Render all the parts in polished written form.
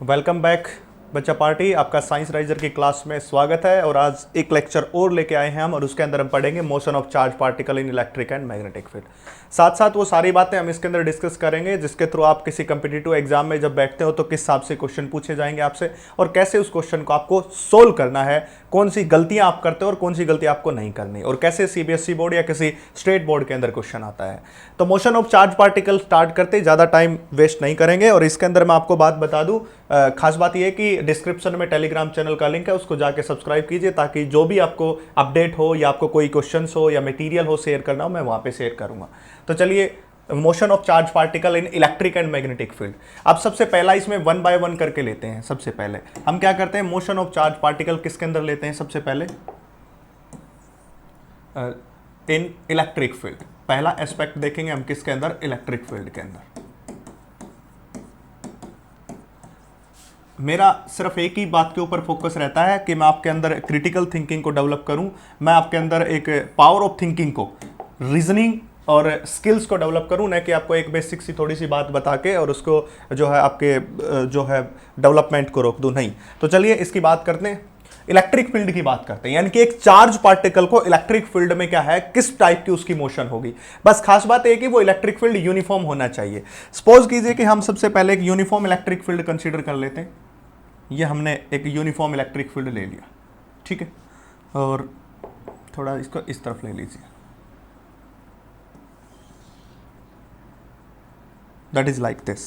Welcome back बच्चा party. आपका science riser की क्लास में स्वागत है। और आज एक लेक्चर और लेके आए हैं हम, और उसके अंदर हम पढ़ेंगे motion of charge particle in electric and magnetic field. साथ साथ वो सारी बातें हम इसके अंदर डिस्कस करेंगे जिसके थ्रू आप किसी कंपिटिटिव एग्जाम में जब बैठते हो तो किस हिसाब से क्वेश्चन पूछे जाएंगे आपसे, और कैसे उस क्वेश्चन को आपको सोल्व करना है, कौन सी गलतियां आप करते हो और कौन सी गलती आपको नहीं करनी, और कैसे सीबीएसई बोर्ड या किसी स्टेट बोर्ड के अंदर क्वेश्चन आता है। तो motion of charge particle start करते, ज़्यादा टाइम वेस्ट नहीं करेंगे। और इसके अंदर मैं आपको बात बता दूं, खास बात यह है कि डिस्क्रिप्शन में टेलीग्राम चैनल का लिंक है, उसको जाके सब्सक्राइब कीजिए ताकि जो भी आपको अपडेट हो या आपको कोई क्वेश्चंस हो या मटेरियल हो शेयर करना हो, मैं वहां पे शेयर करूंगा। तो चलिए, motion of charge particle in electric and magnetic field. अब सबसे पहला इसमें वन बाय वन करके लेते हैं। सबसे पहले हम क्या करते हैं, मोशन ऑफ चार्ज पार्टिकल किसके अंदर लेते हैं, सबसे पहले इन इलेक्ट्रिक फील्ड। पहला एस्पेक्ट देखेंगे हम किसके अंदर, इलेक्ट्रिक फील्ड के अंदर। मेरा सिर्फ एक ही बात के ऊपर फोकस रहता है कि मैं आपके अंदर क्रिटिकल थिंकिंग को डेवलप करूं, मैं आपके अंदर एक पावर ऑफ थिंकिंग को, रीजनिंग और स्किल्स को डेवलप करूं, न कि आपको एक बेसिक सी थोड़ी सी बात बता के और उसको जो है आपके जो है डेवलपमेंट को रोक दूं, नहीं। तो चलिए इसकी बात करते हैं, इलेक्ट्रिक फील्ड की बात करते हैं। यानी कि एक चार्ज पार्टिकल को इलेक्ट्रिक फील्ड में क्या है, किस टाइप की उसकी मोशन होगी। बस खास बात है कि वो इलेक्ट्रिक फील्ड यूनिफॉर्म होना चाहिए। सपोज कीजिए कि हम सबसे पहले एक यूनिफॉर्म इलेक्ट्रिक फील्ड कंसीडर कर लेते हैं। ये हमने एक यूनिफॉर्म इलेक्ट्रिक फील्ड ले लिया, ठीक है, और थोड़ा इसको इस तरफ ले लीजिए। That is like this.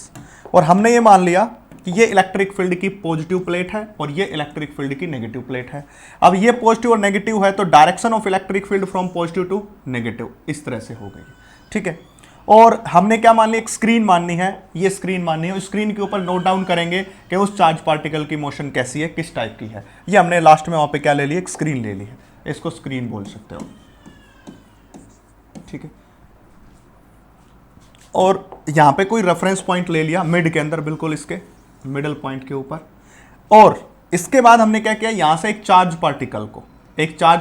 और हमने ये मान लिया कि ये इलेक्ट्रिक फील्ड की पॉजिटिव प्लेट है और ये इलेक्ट्रिक फील्ड की नेगेटिव प्लेट है। अब ये पॉजिटिव और नेगेटिव है तो direction of electric field from positive to negative इस तरह से हो गई, ठीक है। और हमने क्या मान लिया, एक स्क्रीन माननी है, ये स्क्रीन माननी है। उस स्क्रीन के ऊपर नोट डाउन करेंगे कि उस चार्ज पार्टिकल की मोशन कैसी है, किस टाइप की है। ये हमने लास्ट में वहां पे क्या ले लिया, एक स्क्रीन ले ली है, इसको स्क्रीन बोल सकते हो, ठीक है। और यहां पे कोई रेफरेंस पॉइंट ले लिया मिड के अंदर, बिल्कुल इसके मिडल पॉइंट के ऊपर। और इसके बाद हमने क्या किया, यहां से एक चार्ज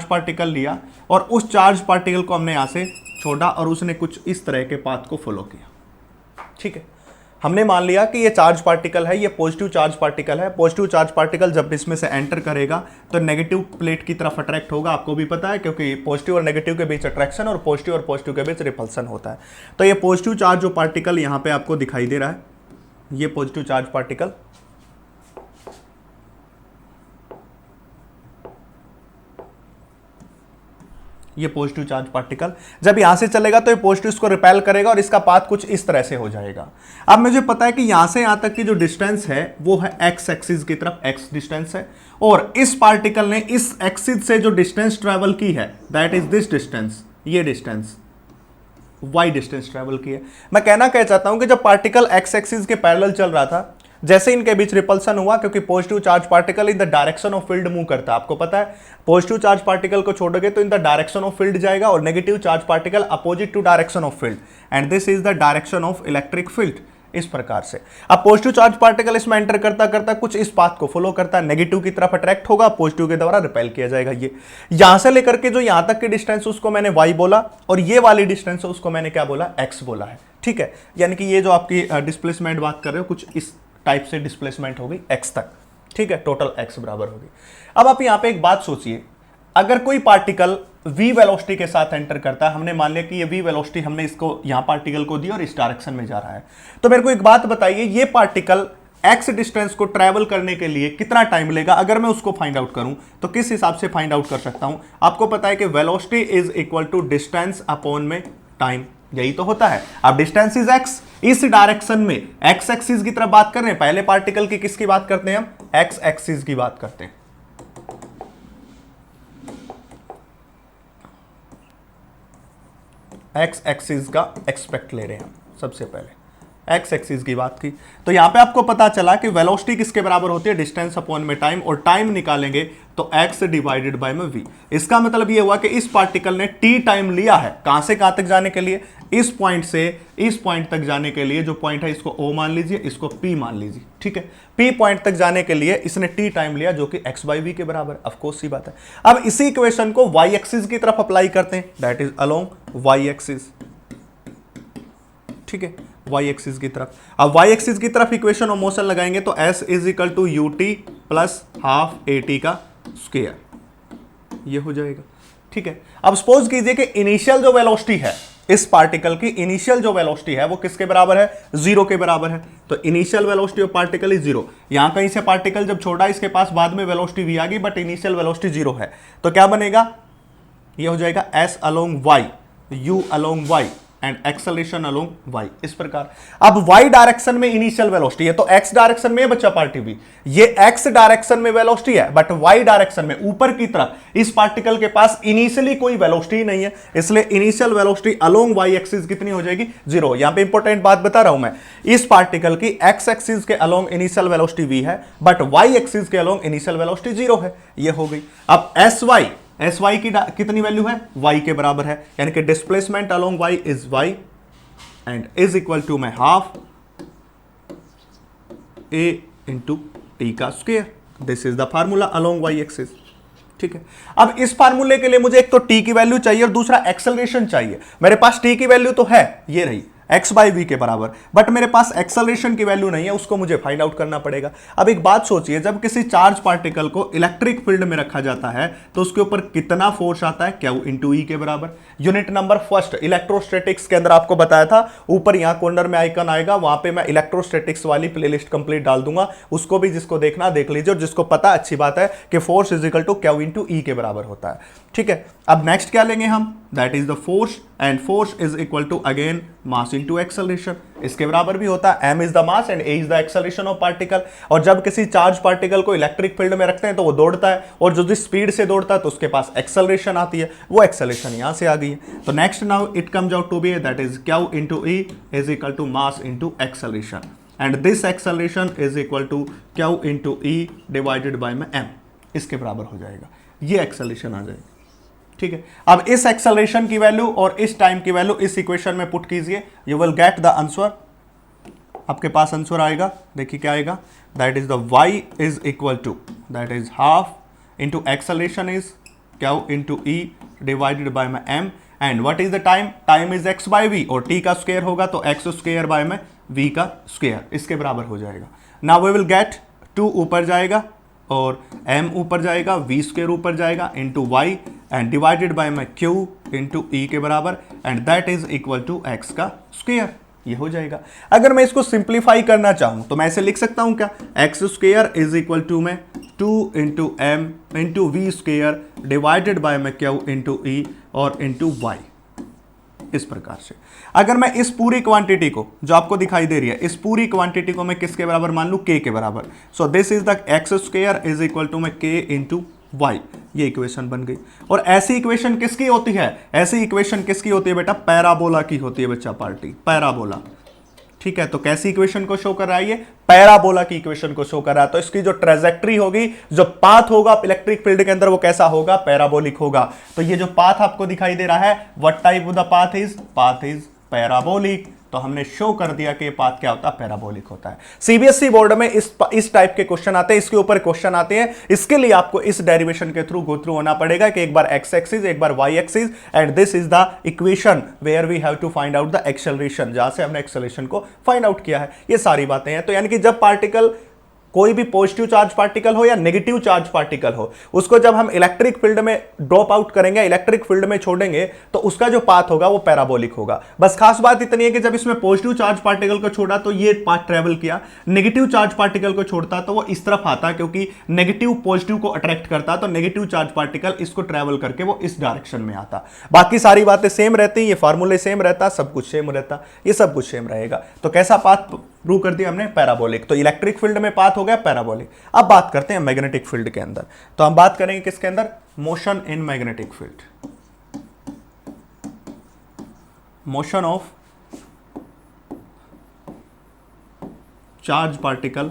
पार्टिकल लिया और उस चार्ज पार्टिकल को हमने यहां से छोड़ा और उसने कुछ इस तरह के पाथ को फॉलो किया, ठीक है। हमने मान लिया कि ये चार्ज पार्टिकल है, ये पॉजिटिव चार्ज पार्टिकल है। पॉजिटिव चार्ज पार्टिकल जब इसमें से एंटर करेगा तो नेगेटिव प्लेट की तरफ अट्रैक्ट होगा, आपको भी पता है, क्योंकि पॉजिटिव और नेगेटिव के बीच अट्रैक्शन और पॉजिटिव के बीच रिपल्सन होता है। तो ये पॉजिटिव चार्ज जो पार्टिकल यहां पे आपको दिखाई दे रहा है, ये पॉजिटिव चार्ज पार्टिकल, ये पॉजिटिव चार्ज पार्टिकल जब यहां से चलेगा तो ये पॉजिटिव इसको रिपेल करेगा और इसका पाथ कुछ इस तरह से हो जाएगा। अब मुझे पता है कि यहां से यहां तक की जो डिस्टेंस है वो है एक्स एक्सिस की तरफ, एक्स डिस्टेंस है, और इस पार्टिकल ने इस एक्सिस से जो डिस्टेंस ट्रेवल की है दैट इज दिस डिस्टेंस, ये डिस्टेंस वाई डिस्टेंस ट्रेवल की है। मैं कहना क्या चाहता हूं कि जब पार्टिकल एक्स एक्सिस के पैरेलल चल रहा था, जैसे इनके बीच रिपल्सन हुआ, क्योंकि positive charge particle in the direction of field move करता है, आपको पता है, पॉजिटिव चार्ज पार्टिकल को छोड़ोगे तो in the direction of field जाएगा और negative charge particle opposite to direction of field, and this is the direction of electric field. इस प्रकार से अब पॉजिटिव चार्ज पार्टिकल इसमें एंटर करता करता कुछ इस पाथ को फॉलो करता है, नेगेटिव की तरफ अट्रैक्ट होगा, पॉजिटिव के द्वारा रिपेल किया जाएगा। ये यहां से लेकर के जो यहां तक की डिस्टेंस उसको मैंने वाई बोला, और ये वाली डिस्टेंस उसको मैंने क्या बोला, एक्स बोला है, ठीक है। यानी कि ये जो आपकी डिस्प्लेसमेंट बात कर रहे हो, कुछ इस टाइप से डिस्प्लेसमेंट होगी एक्स तक, ठीक है, टोटल एक्स बराबर होगी। अब आप यहां पे एक बात सोचिए, अगर कोई पार्टिकल v वेलोसिटी के साथ एंटर करता है, हमने मान लिया कि ये v वेलोसिटी हमने इसको यहां पार्टिकल को दी और इस डायरेक्शन में जा रहा है, तो मेरे को एक बात बताइए, ये पार्टिकल x डिस्टेंस को ट्रेवल करने के लिए कितना टाइम लेगा। अगर मैं उसको फाइंड आउट करूं तो किस हिसाब से फाइंड आउट कर सकता हूं, आपको पता है कि velocity is equal to distance upon में टाइम, यही तो होता है। अब डिस्टेंस इज x, इस डायरेक्शन में x एक्सिस की तरफ बात कर रहे हैं, पहले पार्टिकल की किसकी बात करते हैं हम, x एक्सिस की बात करते हैं। x एक्सिस का एक्सपेक्ट ले रहे हैं हम, सबसे पहले x एक्सिस की बात की, तो यहां पे आपको पता चला कि वेलोसिटी किसके बराबर होती है, डिस्टेंस अपॉन में टाइम, और टाइम निकालेंगे तो x डिवाइडेड बाय में v। इसका मतलब ये हुआ कि इस पार्टिकल ने t टाइम लिया है, कहां से कहां तक जाने के लिए, इस पॉइंट से इस पॉइंट तक जाने के लिए, जो पॉइंट है इसको o मान लीजिए, इसको p मान लीजिए, ठीक है। p पॉइंट तक जाने के लिए इसने t टाइम लिया जो कि x बाई वी के बराबर, ऑफ कोर्स सी बात है। अब इसी इक्वेशन को y एक्सिस की तरफ अप्लाई करते हैं, that is along y axis, ठीक है। वाई एक्सिस की तरफ। अब वाई एक्सिस की तरफ इक्वेशन ऑफ मोशन लगाएंगे तो s is equal to u t plus half a t का स्क्वायर, ये हो जाएगा। ठीक है, अब सपोज कीजिए कि इनिशियल जो वेलोसिटी है इस पार्टिकल की, इनिशियल जो वेलोसिटी है वो किसके बराबर है, जीरो के बराबर है। तो initial velocity of particle is zero. यहां कहीं से पार्टिकल जब छोड़ा इसके पास बाद में वेलोसिटी भी आ गई बट इनिशियल वेलोसिटी जीरो है, तो क्या बनेगा, ये हो जाएगा s along y, u along y and acceleration along y, इस प्रकार। अब y डायरेक्शन में इनिशियल वेलोसिटी है तो x डायरेक्शन में बच्चा पार्टी भी, ये x डायरेक्शन में वेलोसिटी है बट y डायरेक्शन में ऊपर की तरफ इस पार्टिकल के पास इनिशियली कोई वेलोसिटी नहीं है, इसलिए initial velocity along y axis कितनी हो जाएगी, जीरो। यहां पे इंपॉर्टेंट बात बता रहा हूं मैं, इस पार्टिकल की x एक्सिस के अलोंग इनिशियल वेलोसिटी v है बट y एक्सिस के अलोंग इनिशियल वेलोसिटी जीरो है, ये हो गई। अब एस वाई की कितनी वैल्यू है, y के बराबर है, यानी कि displacement along y is y and is equal to में हाफ a इंटू टी का square. This is the formula along y axis. ठीक है, अब इस फार्मूले के लिए मुझे एक तो t की वैल्यू चाहिए और दूसरा एक्सेलरेशन चाहिए। मेरे पास t की वैल्यू तो है, ये रही x बाई वी के बराबर, बट मेरे पास एक्सेलरेशन की वैल्यू नहीं है, उसको मुझे फाइंड आउट करना पड़ेगा। अब एक बात सोचिए, जब किसी चार्ज पार्टिकल को इलेक्ट्रिक फील्ड में रखा जाता है तो उसके ऊपर कितना फोर्स आता है, Q इंटू ई के बराबर। यूनिट नंबर फर्स्ट इलेक्ट्रोस्टैटिक्स के अंदर आपको बताया था, ऊपर यहां कॉर्नर में आइकन आएगा, वहां पे मैं इलेक्ट्रोस्टैटिक्स वाली प्लेलिस्ट कंप्लीट डाल दूंगा, उसको भी जिसको देखना देख लीजिए, और जिसको पता अच्छी बात है कि force is equal to Q into E के बराबर होता है। ठीक है, अब नेक्स्ट क्या लेंगे हम, that is the force and force is equal to again mass into acceleration, इसके बराबर भी होता है, m is the mass and a is the acceleration of particle. और जब किसी चार्ज पार्टिकल को इलेक्ट्रिक फील्ड में रखते हैं तो वो दौड़ता है, और जो जिस स्पीड से दौड़ता है तो उसके पास एक्सेलरेशन आती है, वो एक्सेलरेशन यहां से आ गई है। तो next now it comes out to be that is Q into E is equal to mass into acceleration and this acceleration is equal to Q into E divided by में m, इसके बराबर हो जाएगा, ये एक्सेलरेशन आ जाएगी। ठीक है, अब इस एक्सेलरेशन की वैल्यू और इस टाइम की वैल्यू इस इक्वेशन में पुट कीजिए, you will get the answer. आपके पास आंसर आएगा, देखिए क्या आएगा, that is the y is equal to that is half into acceleration is Q into E divided by में m and what is the time, time is x by v और t का square होगा तो x square by में v का square, इसके बराबर हो जाएगा। नाउ वी विल गेट 2 ऊपर जाएगा और m ऊपर जाएगा, v स्क्वायर ऊपर जाएगा into y and divided by में q इंटू ई के बराबर and that is equal to x का स्क्वायर, ये हो जाएगा। अगर मैं इसको सिंप्लीफाई करना चाहूं तो मैं ऐसे लिख सकता हूं क्या, x square is equal to में 2 into m into v square divided by में q इंटू ई और इंटू y, इस प्रकार से। अगर मैं इस पूरी क्वांटिटी को जो आपको दिखाई दे रही है, इस पूरी क्वांटिटी को मैं किसके बराबर मान लूं, k के बराबर, so this is the x square is equal to में k इंटू y, ये इक्वेशन बन गई। और ऐसी इक्वेशन किसकी होती है, ऐसी इक्वेशन किसकी होती है बेटा, पैराबोला की होती है बच्चा पार्टी, पैराबोला। ठीक है, तो कैसी इक्वेशन को शो कर रहा है, ये पैराबोला की इक्वेशन को शो कर रहा है। तो इसकी जो ट्रेजेक्ट्री होगी, जो पाथ होगा इलेक्ट्रिक फील्ड के अंदर, वो कैसा होगा, पैराबोलिक होगा। तो ये जो पाथ आपको दिखाई दे रहा है, what type of the path is parabolic. तो हमने शो कर दिया कि पाथ क्या होता है, पैराबोलिक होता है। सीबीएसई बोर्ड में इस टाइप के क्वेश्चन आते हैं, इसके ऊपर क्वेश्चन आते हैं। इसके लिए आपको इस डेरिवेशन के थ्रू गो थ्रू होना पड़ेगा कि एक बार x एक्सिस, एक बार y axis and this is the equation where we have to find out the acceleration, जहां से हमने एक्सेलरेशन को फाइंड आउट किया है। ये सारी बातें हैं। तो यानी कि जब पार्टिकल, कोई भी पॉजिटिव चार्ज पार्टिकल हो या नेगेटिव चार्ज पार्टिकल हो, उसको जब हम इलेक्ट्रिक फील्ड में ड्रॉप आउट करेंगे, इलेक्ट्रिक फील्ड में छोड़ेंगे, तो उसका जो पाथ होगा वो पैराबोलिक होगा। बस खास बात इतनी है कि जब इसमें पॉजिटिव चार्ज पार्टिकल को छोड़ा तो ये पाथ ट्रेवल किया, नेगेटिव चार्ज पार्टिकल को छोड़ता तो वो इस तरफ आता, क्योंकि नेगेटिव पॉजिटिव को अट्रैक्ट करता, तो नेगेटिव चार्ज पार्टिकल इसको ट्रेवल करके वो इस डायरेक्शन में आता। बाकी सारी बातें सेम रहती, ये फार्मूले सेम रहता, सब कुछ सेम रहता, ये सब कुछ सेम रहेगा। तो कैसा पाथ प्रूव कर दिया हमने, पैराबोलिक। तो इलेक्ट्रिक फील्ड में पाथ हो गया पैराबोलिक। अब बात करते हैं मैग्नेटिक फील्ड के अंदर। तो हम बात करेंगे किसके अंदर, motion in magnetic field, motion of charge particle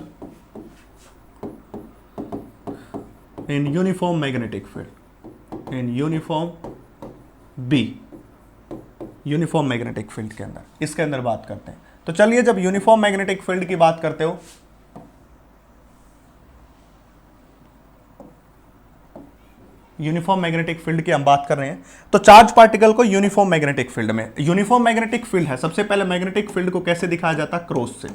in uniform magnetic field, in uniform B, uniform magnetic field के अंदर, इसके अंदर बात करते हैं। तो चलिए, जब यूनिफॉर्म मैग्नेटिक फील्ड की बात करते हो, यूनिफॉर्म मैग्नेटिक फील्ड की हम बात कर रहे हैं, तो चार्ज पार्टिकल को यूनिफॉर्म मैग्नेटिक फील्ड में, यूनिफॉर्म मैग्नेटिक फील्ड है, सबसे पहले मैग्नेटिक फील्ड को कैसे दिखाया जाता है, क्रॉस से।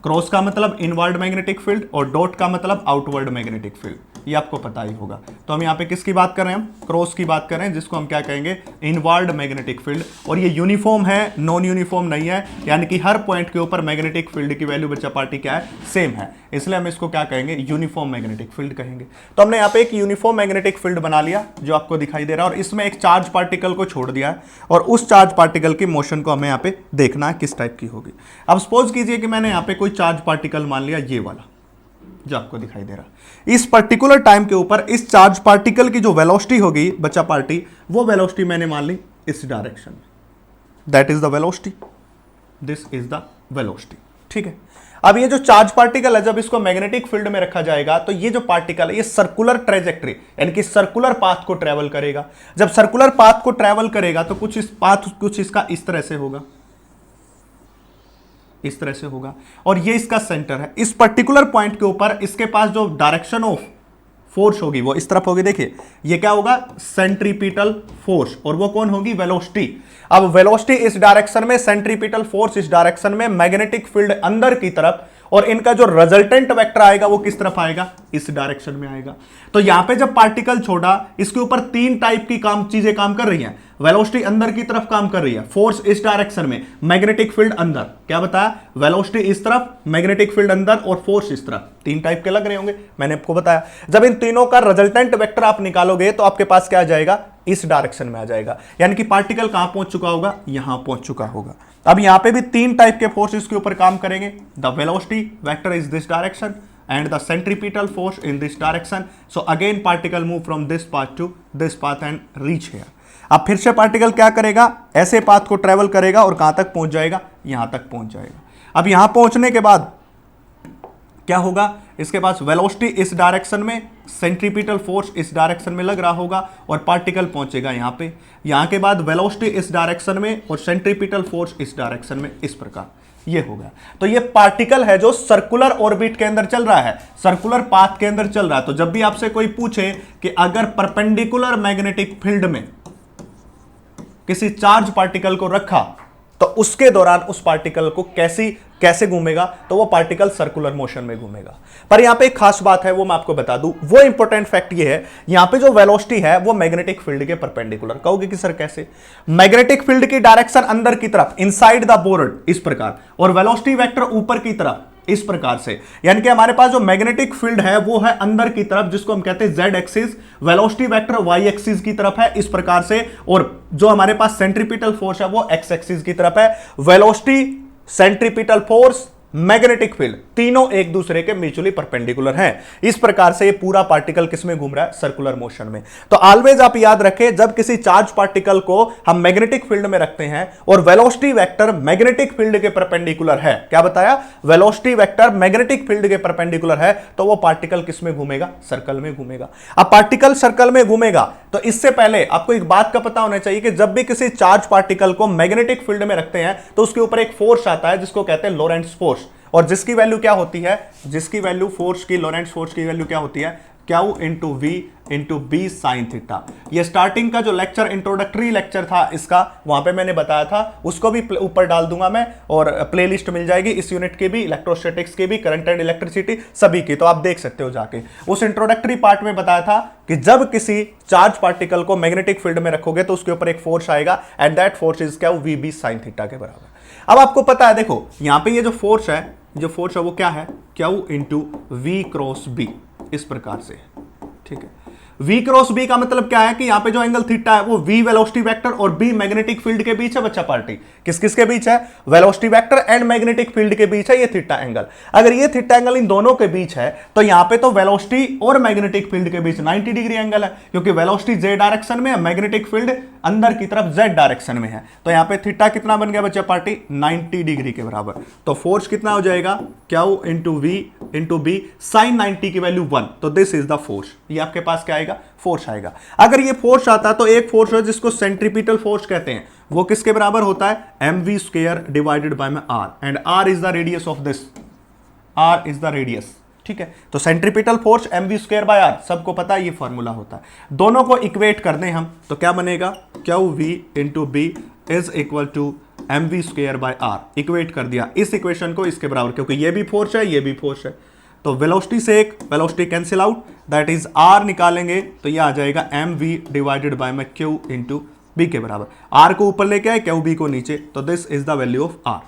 क्रॉस का मतलब इनवर्ड मैग्नेटिक फील्ड और डॉट का मतलब आउटवर्ड मैग्नेटिक फील्ड, ये आपको पता ही होगा। तो हम यहाँ पे किसकी बात कर रहे हैं, हम क्रॉस की बात कर रहे हैं, जिसको हम क्या कहेंगे, इनवर्ड मैग्नेटिक फील्ड। और ये यूनिफॉर्म है, नॉन यूनिफॉर्म नहीं है, यानी कि हर पॉइंट के ऊपर मैग्नेटिक फील्ड की वैल्यू बच्चा पार्टी क्या है, सेम है, इसलिए हम इसको क्या कहेंगे, यूनिफॉर्म मैग्नेटिक फील्ड कहेंगे। तो हमने यहाँ पे एक यूनिफॉर्म मैग्नेटिक फील्ड बना लिया जो आपको दिखाई दे रहा है, और इसमें एक चार्ज पार्टिकल को छोड़ दिया है, और उस चार्ज पार्टिकल की मोशन को हमें यहाँ पे देखना है किस टाइप की होगी। अब सपोज कीजिए कि मैंने यहाँ पे कोई चार्ज पार्टिकल मान लिया, ये वाला जो आपको दिखाई दे रहा है, इस पर्टिकुलर टाइम के ऊपर इस चार्ज पार्टिकल की जो वेलोसिटी होगी बच्चा पार्टी, वो वेलोसिटी मैंने मान ली इस डायरेक्शन में, that is the velocity, this is the velocity, ठीक है। अब ये जो चार्ज पार्टिकल है, जब इसको मैग्नेटिक फील्ड में रखा जाएगा तो ये जो पार्टिकल है ये सर्कुलर ट्रेजेक्ट्री यानी कि सर्कुलर पाथ को ट्रेवल करेगा। जब सर्कुलर पाथ को ट्रेवल करेगा तो कुछ इस पाथ, कुछ इसका इस तरह से होगा, इस तरह से होगा, और ये इसका सेंटर है। इस पर्टिकुलर पॉइंट के ऊपर इसके पास जो डायरेक्शन ऑफ फोर्स होगी वो इस तरफ होगी, देखिए ये क्या होगा, सेंट्रीपिटल फोर्स, और वो कौन होगी, वेलोसिटी। अब वेलोसिटी इस डायरेक्शन में, सेंट्रीपिटल फोर्स इस डायरेक्शन में, मैग्नेटिक फील्ड अंदर की तरफ, और इनका जो रिजल्टेंट वेक्टर आएगा वो किस तरफ आएगा, इस डायरेक्शन में आएगा। तो यहां पे जब पार्टिकल छोड़ा, इसके ऊपर तीन टाइप की चीजें काम कर रही हैं। वेलोसिटी अंदर की तरफ काम कर रही है, फोर्स इस डायरेक्शन में, मैग्नेटिक फील्ड अंदर, क्या बताया, वेलोसिटी इस तरफ, मैग्नेटिक फील्ड अंदर, और फोर्स इस तरफ, तीन टाइप के लग रहे होंगे, मैंने आपको बताया। जब इन तीनों का रिजल्टेंट वेक्टर आप निकालोगे तो आपके पास क्या आ जाएगा, इस डायरेक्शन में आ जाएगा, यानी कि पार्टिकल कहां पहुंच चुका होगा, यहां पहुंच चुका होगा। अब यहां पे भी तीन टाइप के फोर्सेस के ऊपर काम करेंगे, the velocity vector is this direction and the centripetal force in this direction, so again particle move from this path to this path and reach here। अब फिर से पार्टिकल क्या करेगा, ऐसे पाथ को ट्रेवल करेगा और कहां तक पहुंच जाएगा, यहां तक पहुंच जाएगा। अब यहां पहुंचने के बाद क्या होगा, इसके पास वेलोसिटी इस डायरेक्शन में, सेंट्रीपिटल फोर्स इस डायरेक्शन में लग रहा होगा, और पार्टिकल पहुंचेगा यहां पे। यहां के बाद वेलोसिटी इस डायरेक्शन में और सेंट्रीपिटल फोर्स इस डायरेक्शन में, इस प्रकार ये होगा। तो ये पार्टिकल है जो सर्कुलर ऑर्बिट के अंदर चल रहा है, सर्कुलर पाथ के अंदर चल रहा है। तो जब भी आपसे कोई पूछे कि अगर परपेंडिकुलर मैग्नेटिक फील्ड में किसी चार्ज पार्टिकल को रखा तो उसके दौरान उस पार्टिकल को कैसे घूमेगा, तो वो पार्टिकल सर्कुलर मोशन में घूमेगा। पर यहां पे एक खास बात है, वो मैं आपको बता दूं, वो इंपॉर्टेंट फैक्ट ये है, यहां पे जो वेलोसिटी है वो मैग्नेटिक फील्ड के परपेंडिकुलर। कहोगे कि सर कैसे, मैग्नेटिक फील्ड की डायरेक्शन अंदर की तरफ, इनसाइड द बोर्ड, इस प्रकार, और वेलोसिटी वेक्टर ऊपर की तरफ, इस प्रकार से। यानी कि हमारे पास जो मैग्नेटिक फील्ड है वो है अंदर की तरफ, जिसको हम कहते हैं Z axis, velocity vector Y axis की तरफ है, इस प्रकार से, और जो हमारे पास सेंट्रीपिटल फोर्स है वो एक्स एक्सिस की तरफ है। Velocity, centripetal force, magnetic field, तीनों एक दूसरे के म्यूचुअली परपेंडिकुलर हैं। इस प्रकार से ये पूरा पार्टिकल किसमें घूम रहा है, सर्कुलर मोशन में। तो ऑलवेज आप याद रखें, जब किसी चार्ज पार्टिकल को हम मैग्नेटिक फील्ड में रखते हैं और वेलोसिटी वेक्टर मैग्नेटिक फील्ड के परपेंडिकुलर है, क्या बताया, वेलोसिटी वेक्टर मैग्नेटिक फील्ड के परपेंडिकुलर है, तो वो पार्टिकल किसमें घूमेगा, सर्कल में घूमेगा। अब पार्टिकल सर्कल में घूमेगा तो इससे पहले आपको एक बात का पता होना चाहिए कि जब भी किसी चार्ज पार्टिकल को मैग्नेटिक फील्ड में रखते हैं तो उसके ऊपर एक फोर्स आता है जिसको कहते हैं लोरेंट्ज फोर्स, और जिसकी वैल्यू क्या होती है, जिसकी वैल्यू फोर्स की, लोरेंट्ज फोर्स की वैल्यू क्या होती है, q into v into B sine theta. ये स्टार्टिंग का जो लेक्चर, इंट्रोडक्टरी लेक्चर था इसका, वहां पे मैंने बताया था, उसको भी ऊपर डाल दूंगा मैं, और प्लेलिस्ट मिल जाएगी इस यूनिट की भी, इलेक्ट्रोस्टैटिक्स की भी, करंट एंड इलेक्ट्रिसिटी सभी की, तो आप देख सकते हो जाके। उस इंट्रोडक्टरी पार्ट में बताया था कि जब किसी चार्ज पार्टिकल को मैग्नेटिक फील्ड में रखोगे तो उसके ऊपर एक फोर्स आएगा, एंड दैट फोर्स इज क्या, वी बी साइन थीटा के बराबर। अब आपको पता है, देखो यहां पे ये जो फोर्स है वो क्या है, q into v cross B, इस प्रकार से, ठीक है। V क्रॉस B का मतलब क्या है कि यहां पे जो एंगल थीटा है वो V वेलोसिटी वेक्टर और B मैग्नेटिक फील्ड के बीच है बच्चा पार्टी। किस किस के बीच है, velocity vector and magnetic field के बीच है ये थीटा एंगल। अगर ये थीटा एंगल इन दोनों के बीच है तो यहां पे तो वेलोसिटी और मैग्नेटिक फील्ड के बीच 90 डिग्री एंगल है, क्योंकि वेलोसिटी z डायरेक्शन में है, मैग्नेटिक फील्ड अंदर की तरफ z डायरेक्शन में है। तो यहां पे थीटा कितना बन गया बच्चा पार्टी, 90 डिग्री के बराबर। तो फोर्स कितना हो जाएगा, q into v into B, sine 90 की वैल्यू 1, तो दिस इज द फोर्स। ये आपके पास क्या आएगा, फोर्स आएगा। अगर ये फोर्स आता तो एक फोर्स है जिसको सेंट्रीपिटल फोर्स कहते हैं, वो किसके बराबर होता है, mv स्क्वायर डिवाइडेड बाय में r, and r is the radius of this, r is the radius, ठीक है, तो सेंट्रीपिटल फोर्स mv²/r सबको पता है, ये फॉर्मूला होता है। दोनों को इक्वेट कर दें हम तो क्या बनेगा, QV × B is equal to mv²/r। Equate कर दिया इस इक्वेशन को इसके बराबर, क्योंकि ये भी फोर्स है ये भी फोर्स है, तो वेलोसिटी से एक velocity cancel out, that is r निकालेंगे तो ये आ जाएगा mv डिवाइडेड बाय में q × b के बराबर। r को ऊपर लेके आए, QB को नीचे, तो this is the value of r।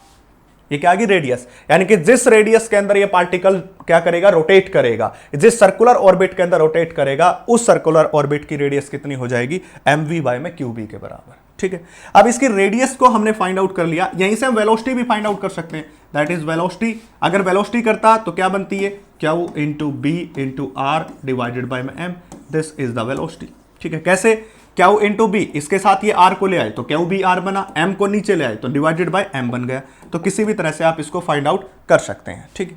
ये क्या आ गई, रेडियस, यानी कि जिस रेडियस के अंदर ये पार्टिकल क्या करेगा, रोटेट करेगा, जिस सर्कुलर ऑर्बिट के अंदर रोटेट करेगा, उस सर्कुलर ऑर्बिट की रेडियस कितनी हो जाएगी, mv बाय में QB के बराबर। ठीक है, अब इसकी रेडियस को हमने फाइंड आउट कर लिया, यहीं से हम वेलोसिटी भी फाइंड आउट कर सकते हैं, दैट इज वेलोसिटी। अगर वेलोसिटी करता तो क्या बनती है, Q × B × R divided by में m, this is the velocity. ठीक है, कैसे, Q × B, इसके साथ ये R को ले आए तो QBR बना, m को नीचे ले आए तो डिवाइडेड बाय m बन गया। तो किसी भी तरह से आप इसको फाइंड आउट कर सकते हैं। ठीक है,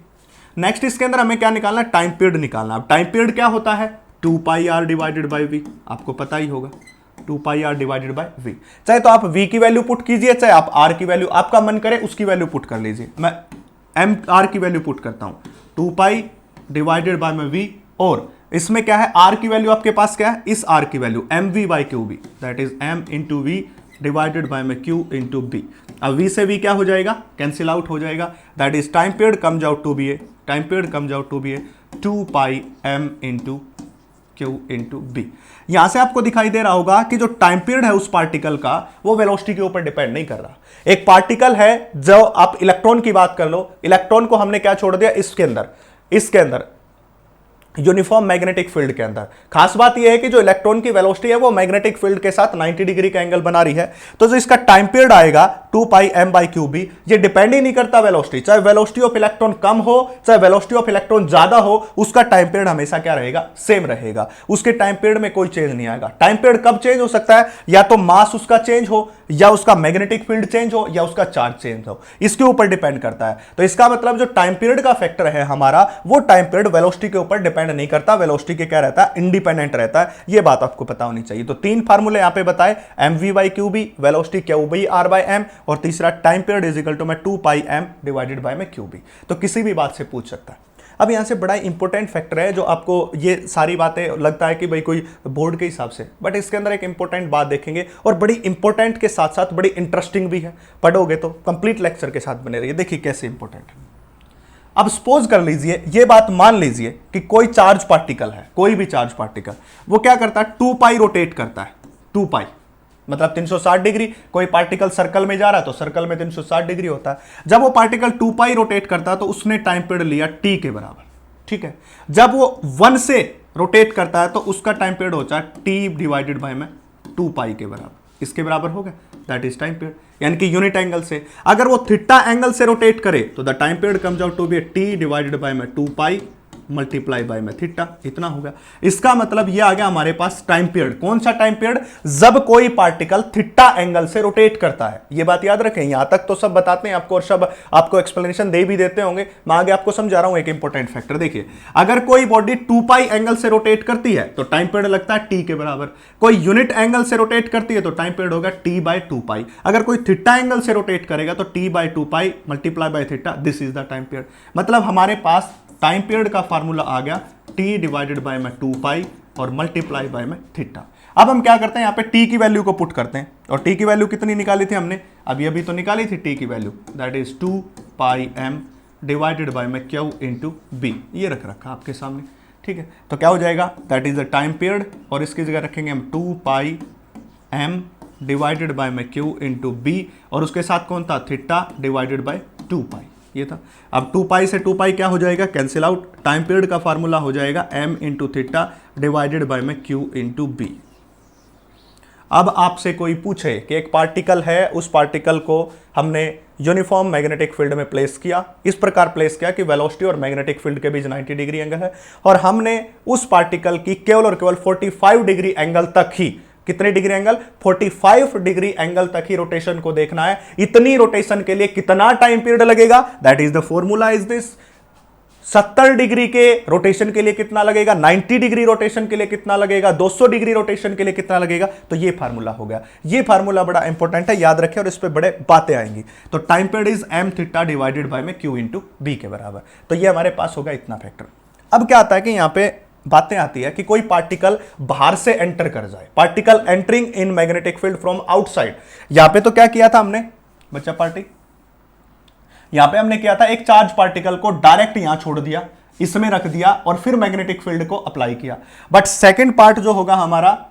नेक्स्ट इसके अंदर हमें क्या निकालना, टाइम पीरियड निकालना। अब टाइम पीरियड क्या होता है, 2πr डिवाइडेड बाय v, आपको पता ही होगा, 2πr डिवाइडेड बाय v। चाहे तो आप v की वैल्यू पुट कीजिए, चाहे आप r की वैल्यू, आपका मन करे उसकी वैल्यू पुट कर लीजिए। मैं r की वैल्यू पुट करता हूं, 2π डिवाइडेड बाय में v, और इसमें क्या है, r की वैल्यू आपके पास क्या है, इस r की value mv by QB, that is m × v divided by में q × b। अब v से v क्या हो जाएगा, कैंसिल आउट हो जाएगा, that is time period comes out to be a, time period comes out to be a 2πm × q × b। यहां से आपको दिखाई दे रहा होगा कि जो टाइम पीरियड है उस पार्टिकल का, वो वेलोसिटी के ऊपर डिपेंड नहीं कर रहा। एक पार्टिकल है, जो आप इलेक्ट्रॉन की बात कर लो, इलेक्ट्रॉन को हमने क्या छोड़ दिया, इसके अंदर यूनिफॉर्म मैग्नेटिक फील्ड के अंदर। खास बात यह है कि जो इलेक्ट्रॉन की वेलोसिटी है वो मैग्नेटिक फील्ड के साथ 90 डिग्री का एंगल बना रही है, तो जो इसका टाइम पीरियड आएगा 2πm/QB, ये डिपेंड ही नहीं करता वेलोसिटी, चाहे वेलोसिटी ऑफ इलेक्ट्रॉन कम हो चाहे वेलोसिटी ऑफ इलेक्ट्रॉन ज्यादा हो, उसका टाइम पीरियड हमेशा क्या रहेगा, सेम रहेगा, उसके टाइम पीरियड में कोई चेंज नहीं आएगा। टाइम पीरियड कब चेंज हो सकता है, या तो मास उसका चेंज हो, या उसका मैग्नेटिक फील्ड चेंज हो, या उसका चार्ज चेंज हो, इसके ऊपर डिपेंड करता है। तो इसका मतलब जो टाइम पीरियड का फैक्टर है हमारा, वो टाइम पीरियड वेलोसिटी के ऊपर डिपेंड नहीं करता, वेलोसिटी के क्या रहता है, इंडिपेंडेंट रहता है। ये बात आपको पता होनी चाहिए। तो तीन फार्मूले यहां पे बताए, mv/QB, वेलोसिटी QBR/m, और तीसरा time period is equal to में 2πm डिवाइडेड बाय में QB। तो किसी भी बात से पूछ सकता है। अब यहां से बड़ा इंपॉर्टेंट फैक्टर है, जो आपको ये सारी बातें लगता है कि भाई कोई बोर्ड के हिसाब से, बट इसके अंदर एक इंपॉर्टेंट बात देखेंगे, और बड़ी इंपॉर्टेंट के साथ साथ बड़ी इंटरेस्टिंग भी है। पढ़ोगे तो कंप्लीट लेक्चर के साथ बने रहिए, देखिए कैसे इंपॉर्टेंट है। अब सपोज कर लीजिए, ये बात मान लीजिए कि कोई चार्ज पार्टिकल है, कोई भी चार्ज पार्टिकल, वो क्या करता है, 2π रोटेट करता है, 2π मतलब 360 डिग्री। कोई पार्टिकल सर्कल में जा रहा है तो सर्कल में 360 डिग्री होता है। जब वो पार्टिकल 2π रोटेट करता है तो उसने टाइम पीरियड लिया t के बराबर। ठीक है, जब वो 1 से रोटेट करता है तो उसका टाइम पीरियड होता है t डिवाइडेड बाय में 2π के बराबर, इसके बराबर हो गया, दैट इज टाइम पीरियड, यानी कि यूनिट एंगल से। अगर वो थीटा एंगल से रोटेट करे तो the time period comes out to be t divided by में 2π मल्टीप्लाई बाय में थीटा, इतना हो गया। इसका मतलब ये आ गया हमारे पास टाइम पीरियड। कौन सा टाइम पीरियड, जब कोई पार्टिकल थीटा एंगल से रोटेट करता है। ये बात याद रखें, यहां तक तो सब बताते हैं आपको, और सब आपको एक्सप्लेनेशन दे भी देते होंगे। मैं आगे आपको समझा रहा हूं एक इंपॉर्टेंट फैक्टर। देखिए, अगर कोई बॉडी 2π एंगल से रोटेट करती है तो टाइम पीरियड लगता है t के बराबर। कोई यूनिट एंगल से रोटेट करती है तो टाइम पीरियड होगा t/2π। अगर कोई थीटा एंगल से रोटेट करेगा तो t/2π multiply by theta, this is the time period. मतलब हमारे पास टाइम पीरियड का फार्मूला आ गया t डिवाइडेड बाय में 2π और मल्टीप्लाई बाय में थीटा। अब हम क्या करते हैं, यहाँ पे t की वैल्यू को पुट करते हैं, और t की वैल्यू कितनी निकाली थी हमने, अभी तो निकाली थी t की value, that is 2πm divided by में q × b, ये रखा आपके सामने। ठीक है, तो क्या हो जाएगा, that is the time period, और इसकी जगह रखेंगे हम 2πm डिवाइडेड बाय में q × b, और उसके साथ कौन था, थीटा डिवाइडेड बाय 2π, ये था। अब 2π से 2π क्या हो जाएगा, कैंसिल आउट। टाइम पीरियड का फार्मूला हो जाएगा m × थीटा डिवाइडेड बाय में q × b। अब आपसे कोई पूछे कि एक पार्टिकल है, उस पार्टिकल को हमने यूनिफॉर्म मैग्नेटिक फील्ड में प्लेस किया, इस प्रकार प्लेस किया कि वेलोसिटी और मैग्नेटिक फील्ड के बीच 90 डिग्री एंगल है, और हमने उस पार्टिकल की केवल और केवल 45 डिग्री एंगल तक ही, कितने डिग्री एंगल, 45 डिग्री एंगल तक ही रोटेशन को देखना है। इतनी रोटेशन के लिए कितना टाइम पीरियड लगेगा, that is the formula is this. 70 degree के रोटेशन के लिए कितना लगेगा, 90 डिग्री रोटेशन के लिए कितना लगेगा, 200 डिग्री रोटेशन के लिए कितना लगेगा, तो ये फार्मूला हो गया। ये फार्मूला बड़ा इंपॉर्टेंट है, याद रखें, और इस पे बड़े बातें आएंगी। तो time period is m theta divided by में q × b के बराबर। तो ये हमारे पास होगा इतना फैक्टर। अब क्या आता है कि यहां पे बातें आती है कि कोई पार्टिकल बाहर से एंटर कर जाए, particle entering in magnetic field from outside. यहां पे तो क्या किया था हमने बच्चा पार्टी, यहां पे हमने किया था एक चार्ज पार्टिकल को डायरेक्ट यहां छोड़ दिया, इसमें रख दिया और फिर मैग्नेटिक फील्ड को अप्लाई किया। बट सेकंड पार्ट जो होगा हमारा,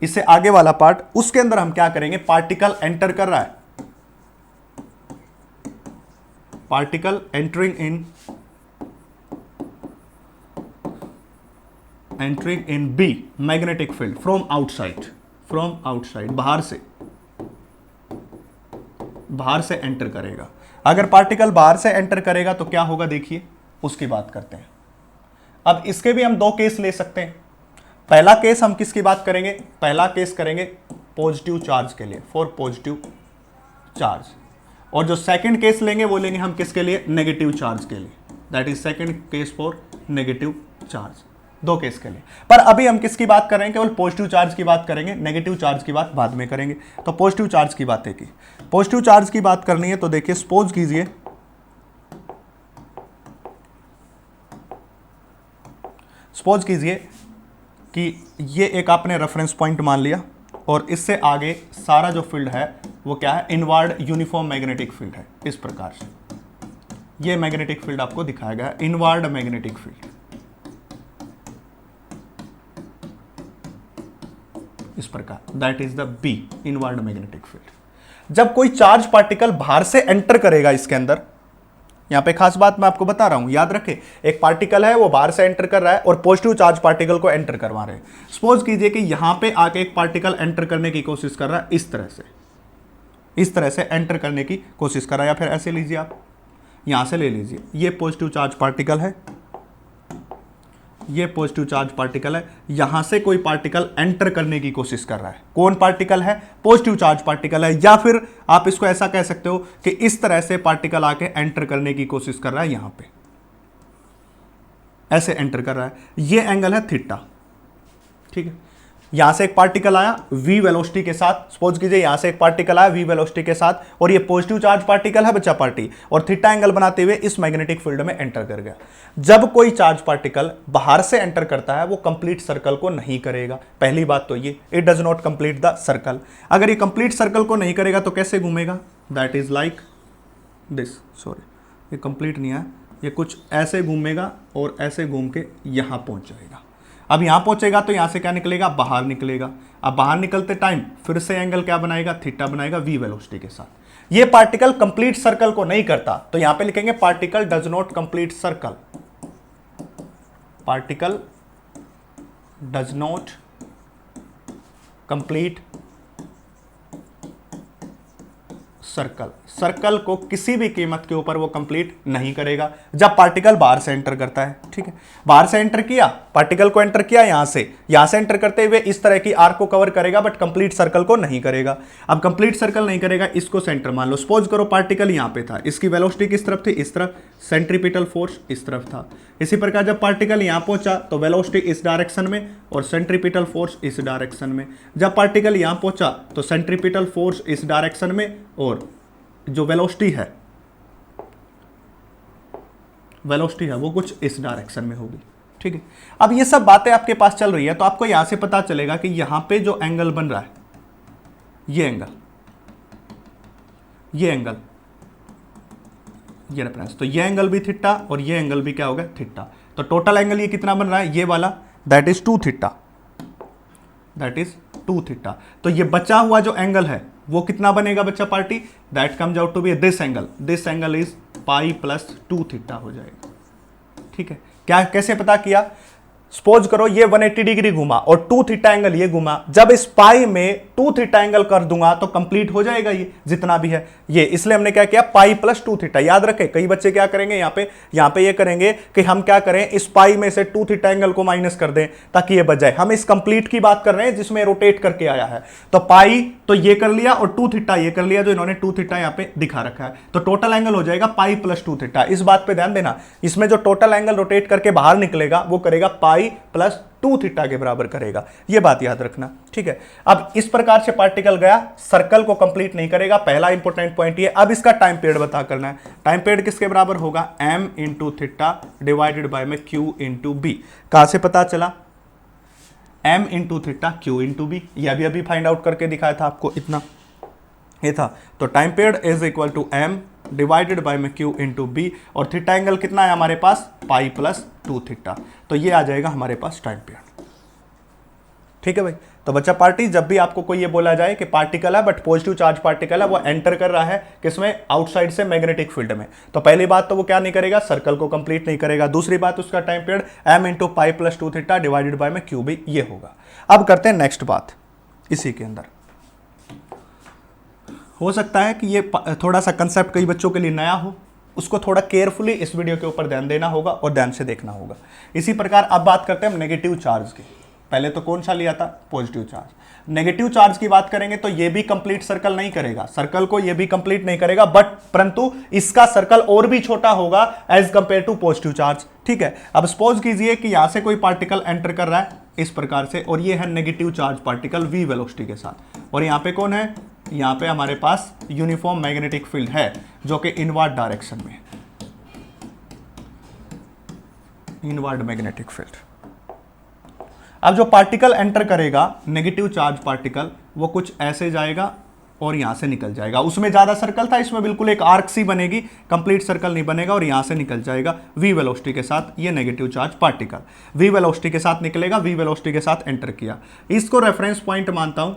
इससे आगे वाला पार्ट, उसके अंदर हम क्या करेंगे, पार्टिकल एंटर कर रहा है, particle entering in B magnetic field from outside, बाहर से एंटर करेगा। अगर पार्टिकल बाहर से एंटर करेगा तो क्या होगा, देखिए उसकी बात करते हैं। अब इसके भी हम दो केस ले सकते हैं। पहला केस हम किसकी बात करेंगे, पहला केस करेंगे पॉजिटिव चार्ज के लिए, फॉर पॉजिटिव चार्ज, और जो सेकंड केस लेंगे वो लेंगे हम किसके लिए, नेगेटिव चार्ज के लिए, that is second case for negative charge. दो केस के लिए, पर अभी हम किसकी बात कर रहे हैं, केवल पॉजिटिव चार्ज की बात करेंगे, नेगेटिव चार्ज की बात बाद में करेंगे। तो पॉजिटिव चार्ज की बात है कि पॉजिटिव चार्ज की बात करनी है तो देखिए सपोज कीजिए कि ये एक आपने रेफरेंस पॉइंट मान लिया और इससे आगे सारा जो फील्ड है वो क्या है, इनवर्ड यूनिफॉर्म मैग्नेटिक फील्ड है। इस प्रकार से ये मैग्नेटिक फील्ड आपको दिखाया गया है, इनवर्ड मैग्नेटिक फील्ड, इस प्रकार, that is the B, inward magnetic field. जब कोई चार्ज पार्टिकल बाहर से एंटर करेगा इसके अंदर, यहां पे खास बात मैं आपको बता रहा हूं, याद रखें, एक पार्टिकल है वो बाहर से एंटर कर रहा है और पॉजिटिव चार्ज पार्टिकल को एंटर करवा रहे हैं। सपोज कीजिए कि यहां पे आके एक पार्टिकल एंटर करने की कोशिश कर रहा है, इस तरह से एंटर करने की कोशिश कर रहा है, या फिर ऐसे लीजिए, आप यहां से ले लीजिए, ये पॉजिटिव चार्ज पार्टिकल है, ये पॉजिटिव चार्ज पार्टिकल है, यहां से कोई पार्टिकल एंटर करने की कोशिश कर रहा है। कौन पार्टिकल है, पॉजिटिव चार्ज पार्टिकल है, या फिर आप इसको ऐसा कह सकते हो कि इस तरह से पार्टिकल आके एंटर करने की कोशिश कर रहा है, यहां पे ऐसे एंटर कर रहा है। ये एंगल है थीटा, ठीक है। यहां से एक पार्टिकल आया v वेलोसिटी के साथ, सपोज कीजिए यहां से एक पार्टिकल आया v वेलोसिटी के साथ, और ये पॉजिटिव चार्ज पार्टिकल है बच्चा पार्टी, और थीटा एंगल बनाते हुए इस मैग्नेटिक फील्ड में एंटर कर गया। जब कोई चार्ज पार्टिकल बाहर से एंटर करता है वो कंप्लीट सर्कल को नहीं करेगा, पहली बात तो ये, it does not complete the circle. अगर ये कंप्लीट सर्कल को नहीं करेगा तो कैसे घूमेगा, that is like this, sorry ये कंप्लीट नहीं है, ये कुछ ऐसे घूमेगा और ऐसे घूम के यहां पहुंच जाएगा। अब यहां पहुंचेगा तो यहां से क्या निकलेगा, बाहर निकलेगा। अब बाहर निकलते टाइम फिर से एंगल क्या बनाएगा, थीटा बनाएगा v वेलोसिटी के साथ। ये पार्टिकल कंप्लीट सर्कल को नहीं करता, तो यहां पे लिखेंगे particle does not complete circle, particle does not complete circle, circle को किसी भी कीमत के ऊपर वो कंप्लीट नहीं करेगा जब पार्टिकल बाहर से एंटर करता है, ठीक है। बाहर से एंटर किया, पार्टिकल को एंटर किया यहां से एंटर करते हुए इस तरह की आर्क को कवर करेगा, बट कंप्लीट सर्कल को नहीं करेगा। अब कंप्लीट सर्कल नहीं करेगा, इसको सेंटर मान लो। सपोज करो पार्टिकल यहां पे था, इसकी वेलोसिटी किस तरफ थी, इस तरफ, सेंट्रीपिटल फोर्स इस तरफ था। इसी प्रकार जब पार्टिकल यहां पहुंचा तो वेलोसिटी इस डायरेक्शन में और सेंट्रीपिटल फोर्स इस डायरेक्शन में। जब पार्टिकल यहां पहुंचा तो सेंट्रीपिटल फोर्स इस डायरेक्शन में और जो वेलोसिटी है वो कुछ इस डायरेक्शन में होगी, ठीक है। अब ये सब बातें आपके पास चल रही है तो आपको यहां से पता चलेगा कि यहां पे जो एंगल बन रहा है, ये एंगल ये रेफरेंस, तो ये एंगल भी थीटा और ये एंगल भी क्या होगा, थीटा। तो टोटल एंगल ये कितना बन रहा है, ये वाला, दैट इज 2 थीटा। तो ये बचा हुआ जो एंगल है वो कितना बनेगा बच्चा party, that comes out to be this angle is pi plus 2 theta हो जाएगा, ठीक है। क्या कैसे पता किया, सपोज करो ये 180 डिग्री घुमा और 2 थीटा एंगल ये घुमा, जब इस पाई में 2 थीटा एंगल कर दूंगा तो कंप्लीट हो जाएगा ये जितना भी है ये, इसलिए हमने क्या किया, पाई प्लस 2 थीटा। याद रखें, कई बच्चे क्या करेंगे यहाँ पे ये करेंगे कि हम क्या करें, इस पाई में से 2 थीटा एंगल को माइनस कर दें ताकि ये बच जाए। हम इस कंप्लीट की बात कर रहे हैं जिसमें रोटेट करके आया है, तो पाई तो ये कर लिया और 2 थीटा ये कर लिया, जो इन्होंने 2 थीटा यहाँ पे दिखा रखा है, तो टोटल एंगल हो जाएगा पाई प्लस 2 थीटा। इस बात पे ध्यान देना, इसमें जो टोटल एंगल रोटेट करके बाहर निकलेगा वो करेगा पाई पाई प्लस 2 थीटा के बराबर करेगा, ये बात याद रखना, ठीक है। अब इस प्रकार से पार्टिकल गया, सर्कल को कंप्लीट नहीं करेगा, पहला इंपॉर्टेंट पॉइंट ये। अब इसका टाइम पीरियड बता करना है, टाइम पीरियड किसके बराबर होगा, m into theta divided by में q इंटू बी। कहां से पता चला, m into theta q into B, यह अभी फाइंड आउट करके दिखाया था आपको, इतना ये था। तो time period is equal to m divided by में q इंटू बी, और थीटा एंगल कितना है हमारे पास, पाई प्लस 2 थीटा, तो ये आ जाएगा हमारे पास टाइम पीरियड, ठीक है भाई। तो बच्चा पार्टी, जब भी आपको कोई ये बोला जाए कि पार्टिकल है बट पॉजिटिव चार्ज पार्टिकल है, वो एंटर कर रहा है किसमें, आउटसाइड से मैग्नेटिक फील्ड में, तो पहली बात तो वो क्या नहीं करेगा, सर्कल को कंप्लीट नहीं करेगा। दूसरी बात, उसका time period m into pi plus 2 theta divided by में q भी ये होगा। अब करते हैं नेक्स्ट बात, इसी के अंदर हो सकता है कि ये थोड़ा सा कंसेप्ट कई बच्चों के लिए नया हो, उसको थोड़ा केयरफुली इस वीडियो के ऊपर ध्यान देना होगा और ध्यान से देखना होगा। इसी प्रकार अब बात करते हैं हम नेगेटिव चार्ज की। पहले तो कौन सा लिया था, पॉजिटिव चार्ज। नेगेटिव चार्ज की बात करेंगे तो ये भी कंप्लीट सर्कल नहीं करेगा, सर्कल को ये भी कंप्लीट नहीं करेगा, बट परंतु इसका सर्कल और भी छोटा होगा as compare to positive charge, ठीक है। अब सपोज कीजिए कि यहां से कोई पार्टिकल एंटर कर रहा है इस प्रकार से, और ये है negative charge particle v velocity के साथ, और यहां पे कौन है, यहां पे हमारे पास यूनिफॉर्म मैग्नेटिक फील्ड है जो कि इनवर्ड डायरेक्शन में, इनवर्ड मैग्नेटिक फील्ड। अब जो पार्टिकल एंटर करेगा नेगेटिव चार्ज पार्टिकल, वो कुछ ऐसे जाएगा और यहां से निकल जाएगा। उसमें ज्यादा सर्कल था, इसमें बिल्कुल एक आर्क सी बनेगी, कंप्लीट सर्कल नहीं बनेगा, और यहां से निकल जाएगा v वेलोसिटी के साथ। ये negative charge particle v velocity के साथ निकलेगा, v वेलोसिटी के साथ एंटर किया। इसको रेफरेंस पॉइंट मानता हूं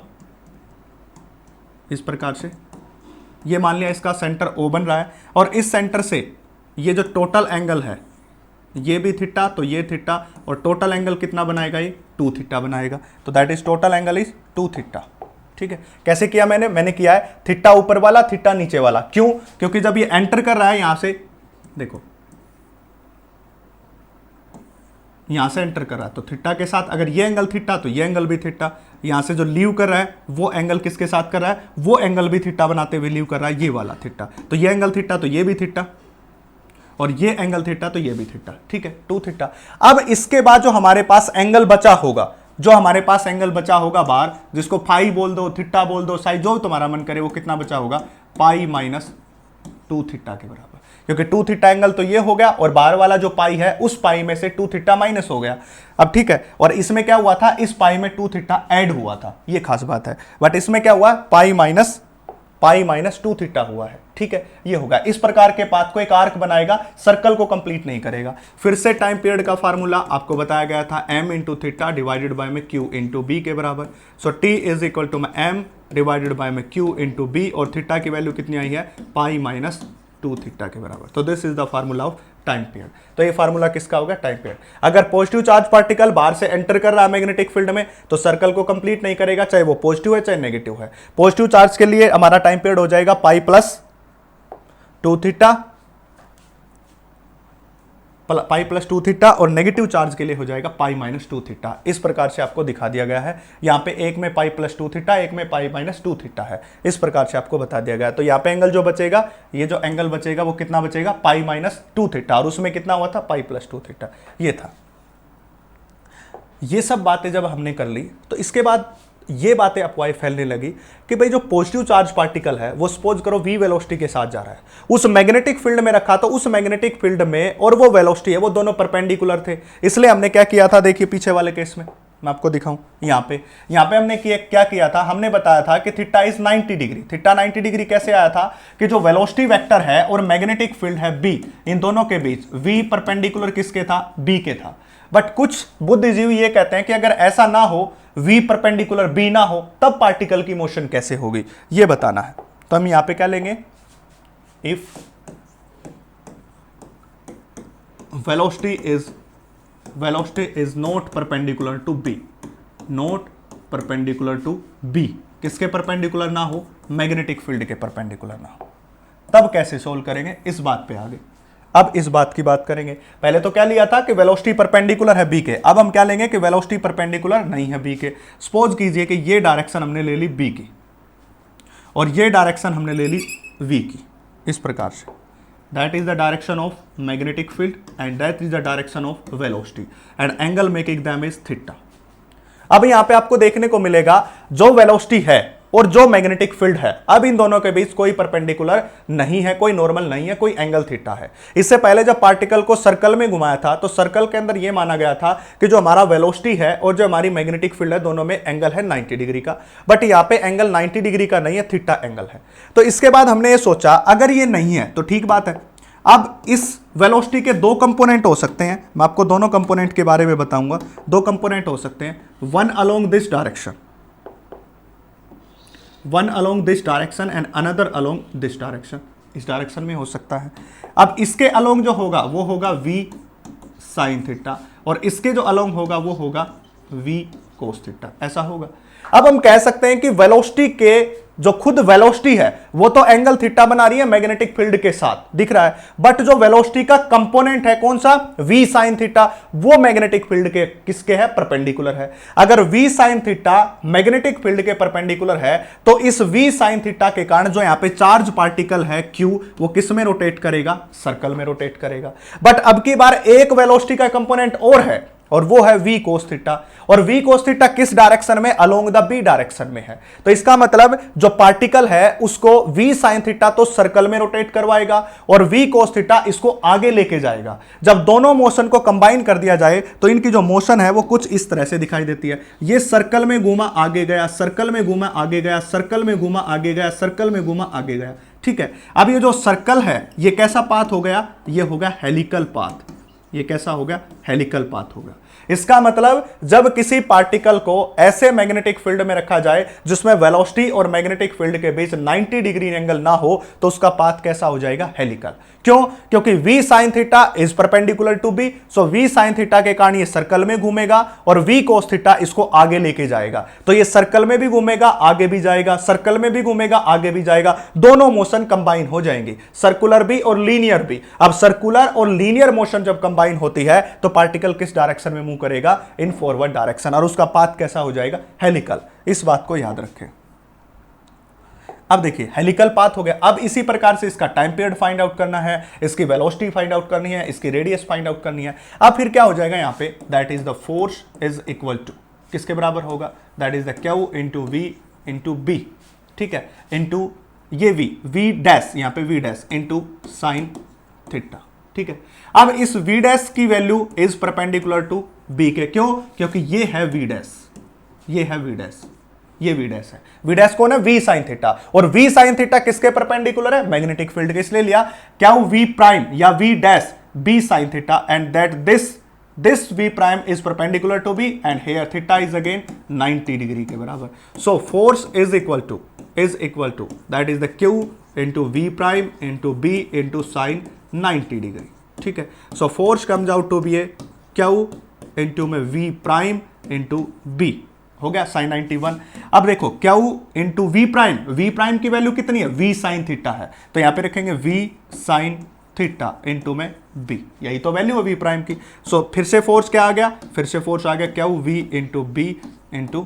इस प्रकार से, ये मान लिया इसका सेंटर O बन रहा है, और इस सेंटर से ये जो टोटल एंगल है ये भी थीटा, तो ये थीटा, और टोटल एंगल कितना बनाएगा, ये 2 थीटा बनाएगा, तो that is total angle is 2 theta, ठीक है। कैसे किया मैंने किया है थीटा ऊपर वाला, थीटा नीचे वाला, क्यों, क्योंकि जब ये एंटर कर रहा है यहां से, देखो यहां से एंटर कर रहा है तो थीटा के साथ, अगर ये एंगल थीटा तो ये एंगल भी थीटा, यहां से जो लीव कर रहा है वो एंगल किसके साथ कर रहा है, वो एंगल भी थीटा बनाते हुए लीव कर रहा है, ये वाला थीटा, तो ये एंगल थीटा तो ये भी थीटा, और ये एंगल थीटा तो ये भी थीटा, ठीक है, 2 थीटा। अब इसके बाद जो हमारे पास एंगल बचा होगा, जो हमारे पास एंगल बचा होगा बाहर, जिसको फाई बोल दो, थीटा बोल दो, साई जो तुम्हारा मन करे, वो कितना बचा होगा, पाई माइनस 2 थीटा के बराबर, क्योंकि 2 थीटा एंगल तो ये हो गया, और बाहर वाला जो पाई है उस पाई में से 2 थीटा माइनस हो गया। अब ठीक है, और इसमें क्या हुआ था, इस पाई में 2 थीटा ऐड हुआ था, ये खास बात है, बट इसमें क्या हुआ, पाई माइनस 2 थीटा हुआ है, ठीक है, ये होगा। इस प्रकार के पाथ को एक आर्क बनाएगा, सर्कल को कंप्लीट नहीं करेगा। फिर से टाइम पीरियड का फार्मूला आपको बताया गया था, m into theta divided by में q इंटू बी के बराबर। So t is equal to m divided by में q इंटू बी, और थीटा की वैल्यू कितनी आई है, पाई माइनस 2 थीटा के बराबर। तो this is the formula of time period. तो ये फार्मूला किसका होगा, टाइम पीरियड। अगर पॉजिटिव चार्ज पार्टिकल बाहर से एंटर कर रहा है मैग्नेटिक फील्ड में, तो सर्कल को कंप्लीट नहीं करेगा, चाहे वो पॉजिटिव है चाहे नेगेटिव है। पॉजिटिव चार्ज के लिए हमारा टाइम पीरियड हो जाएगा पाई प्लस 2 थीटा, पाई प्लस 2 थीटा, और नेगेटिव चार्ज के लिए हो जाएगा पाई माइनस 2 थीटा। इस प्रकार से आपको दिखा दिया गया है। यहाँ पे एक में पाई प्लस 2 थीटा, एक में पाई माइनस 2 थीटा है, इस प्रकार से आपको बता दिया गया। तो यहाँ पे एंगल जो बचेगा, ये जो एंगल बचेगा वो कितना बचेगा, पाई माइनस 2 थीटा, और उसमें कितना हुआ था, पाई प्लस 2 थीटा, ये था। ये सब बातें जब हमने कर ली, तो इसके बाद ये बातें अफवाहें फैलने लगी कि भाई जो पॉजिटिव चार्ज पार्टिकल है वो सपोज करो v वेलोसिटी के साथ जा रहा है, उस मैग्नेटिक फील्ड में रखा, तो उस मैग्नेटिक फील्ड में और वो वेलोसिटी है वो दोनों परपेंडिकुलर थे। इसलिए हमने क्या किया था, देखिए पीछे वाले केस में मैं आपको दिखाऊं, यहाँ पे हमने क्या किया था, हमने बताया था कि theta is 90 degree. Theta 90 degree कैसे आया था कि जो वेलोसिटी वेक्टर है और मैग्नेटिक फील्ड है b, इन दोनों के बीच v परपेंडिकुलर किसके था, b के था। बट कुछ बुद्धिजीवी ये कहते हैं कि अगर ऐसा ना हो, v परपेंडिकुलर b ना हो, तब पार्टिकल की मोशन कैसे होगी, ये बताना है। तो हम यहां पे क्या लेंगे, if velocity is not perpendicular to b, not perpendicular to b, किसके परपेंडिकुलर ना हो, मैग्नेटिक फील्ड के परपेंडिकुलर ना हो, तब कैसे सोल्व करेंगे, इस बात पे आगे। अब इस बात की बात करेंगे। पहले तो क्या लिया था कि वेलोसिटी परपेंडिकुलर है b के, अब हम क्या लेंगे कि वेलोसिटी परपेंडिकुलर नहीं है b के। सपोज कीजिए कि ये डायरेक्शन हमने ले ली b की, और ये डायरेक्शन हमने ले ली v की, इस प्रकार से that is the direction of magnetic field and that is the direction of velocity and angle making them is theta। अब यहां पे आपको देखने को मिलेगा जो वेलोसिटी है और जो मैग्नेटिक फील्ड है, अब इन दोनों के बीच कोई परपेंडिकुलर नहीं है, कोई नॉर्मल नहीं है, कोई एंगल थीटा है। इससे पहले जब पार्टिकल को सर्कल में घुमाया था तो सर्कल के अंदर यह माना गया था कि जो हमारा वेलोसिटी है और जो हमारी मैग्नेटिक फील्ड है दोनों में एंगल है 90 डिग्री का, बट यहां पे एंगल 90 डिग्री का नहीं है, थीटा एंगल है। तो इसके बाद हमने ये सोचा अगर ये नहीं है तो ठीक बात है, अब इस वेलोसिटी के दो कंपोनेंट हो सकते हैं, मैं आपको दोनों कंपोनेंट के बारे में बताऊंगा। दो कंपोनेंट हो सकते हैं, one along this direction, one along this direction and another along this direction, इस डायरेक्शन में हो सकता है। अब इसके अलोंग जो होगा वो होगा v साइन थीटा और इसके जो अलोंग होगा वो होगा v कोस थीटा, ऐसा होगा। अब हम कह सकते हैं कि वेलोसिटी के जो खुद वेलोसिटी है वो तो एंगल थीटा बना रही है मैग्नेटिक फील्ड के साथ, दिख रहा है, बट जो वेलोसिटी का कंपोनेंट है कौन सा, v साइन थीटा, वो मैग्नेटिक फील्ड के किसके है, परपेंडिकुलर है। अगर v sine theta magnetic field के परपेंडिकुलर है तो इस v साइन थीटा के कारण जो यहां पे चार्ज पार्टिकल है q वो किस में रोटेट करेगा, सर्कल में रोटेट करेगा। बट अब की बार एक वेलोसिटी का कंपोनेंट और है और वो है v कोस थीटा, और v कोस थीटा किस डायरेक्शन में, अलोंग द b डायरेक्शन में है। तो इसका मतलब जो पार्टिकल है उसको v साइन थीटा तो सर्कल में रोटेट करवाएगा और v कोस थीटा इसको आगे लेके जाएगा। जब दोनों मोशन को कंबाइन कर दिया जाए तो इनकी जो मोशन है वो कुछ इस तरह से दिखाई देती है। ये सर्कल में घूमा आगे गया, सर्कल में घूमा आगे गया, सर्कल में घूमा आगे गया, सर्कल में घूमा आगे गया, ठीक है। अब ये जो सर्कल है ये कैसा पाथ हो गया, ये हो गया हेलिकल पाथ, ये कैसा हो गया, हेलिकल पाथ हो गया। इसका मतलब जब किसी पार्टिकल को ऐसे मैग्नेटिक फील्ड में रखा जाए जिसमें वेलोसिटी और मैग्नेटिक फील्ड के बीच 90 डिग्री एंगल ना हो तो उसका पाथ कैसा हो जाएगा, हेलिकल। क्यों, क्योंकि v sin theta is perpendicular to b, so v sin theta के कारण ये सर्कल में घूमेगा और v cos थीटा इसको आगे लेके जाएगा। तो ये सर्कल में भी घूमेगा आगे भी जाएगा, सर्कल में भी घूमेगा आगे भी जाएगा, दोनों मोशन कंबाइन हो जाएंगे, सर्कुलर भी और लीनियर भी। अब सर्कुलर और लीनियर मोशन जब कंबाइन होती है तो पार्टिकल किस डायरेक्शन में मूव करेगा, इन फॉरवर्ड डायरेक्शन, और उसका पाथ कैसा हो जाएगा, हेलिकल। इस बात को याद रखें। अब देखिए हेलिकल पाथ हो गया। अब इसी प्रकार से इसका टाइम पीरियड फाइंड आउट करना है, इसकी वेलोसिटी फाइंड आउट करनी है, इसकी रेडियस फाइंड आउट करनी है। अब फिर क्या हो जाएगा यहां पे, that is the force is equal to किसके बराबर होगा, that is the q into v into B, ठीक है, इंटू ये वी डैश, यहां पे v dash into sine theta, ठीक है। अब इस वी डैश की value is perpendicular to B के, क्यों, क्योंकि ये है वी डैश, ये है वी डैश, ये वी डैश है। वी डैश कौन है, वी साइन थीटा, और वी साइन थीटा किसके परपेंडिकुलर है, मैग्नेटिक फील्ड के, इसलिए लिया क्या वी प्राइम या v dash B sine theta and that this v prime is perpendicular to b and here theta is again 90 degree के बराबर। so force is equal to that is the q into v prime into b into sin 90 degree, ठीक है। so force comes out to be a q into में v prime into b हो गया sin 91। अब देखो q into v prime की value कितनी है, v sin थीटा है, तो यहां पे रखेंगे v sin थीटा इंटू में बी, यही तो वैल्यू है वी प्राइम की। सो फिर से फोर्स क्या आ गया, फिर से फोर्स आ गया क्या, v into B into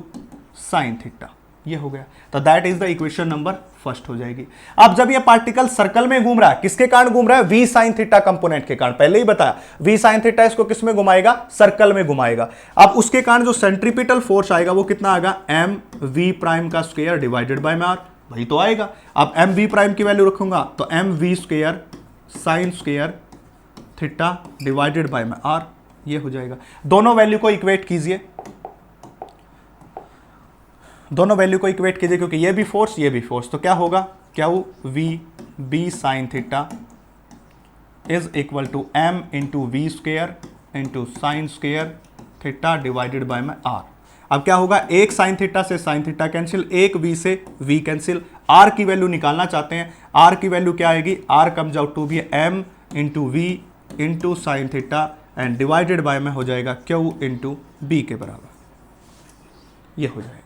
sine theta, ये हो गया। तो that is the equation number first हो जाएगी। अब जब ये पार्टिकल सर्कल में घूम रहा है, किसके कारण घूम रहा है, वी साइन थीटा कंपोनेंट के कारण, पहले ही बताया वी साइन थीटा इसको किस में घुमाएगा, सर्कल में घुमाएगा। अब उसके कारण जो सेंट्रीपिटल फोर्स आएगा वो कितना आएगा, एम वी प्राइम का स्क्वायर डिवाइडेड बाय आर, वही तो आएगा। अब एम वी प्राइम की वैल्यू रखूंगा तो m v square sine square theta divided by में आर, ये हो जाएगा। दोनों वैल्यू को इक्वेट कीजिए, दोनों वैल्यू को इक्वेट कीजिए, क्योंकि ये भी फोर्स ये भी फोर्स, तो क्या होगा, क्या v B sine theta is equal to m into v square into sine square theta divided by में आर। अब क्या होगा, एक साइन थीटा से साइन थीटा कैंसिल, एक वी से वी कैंसिल, आर की वैल्यू निकालना चाहते हैं, आर की वैल्यू क्या आएगी, r comes out to be m into v into sine theta and divided by में हो जाएगा क्यू इंटू बी के बराबर, ये हो जाएगा।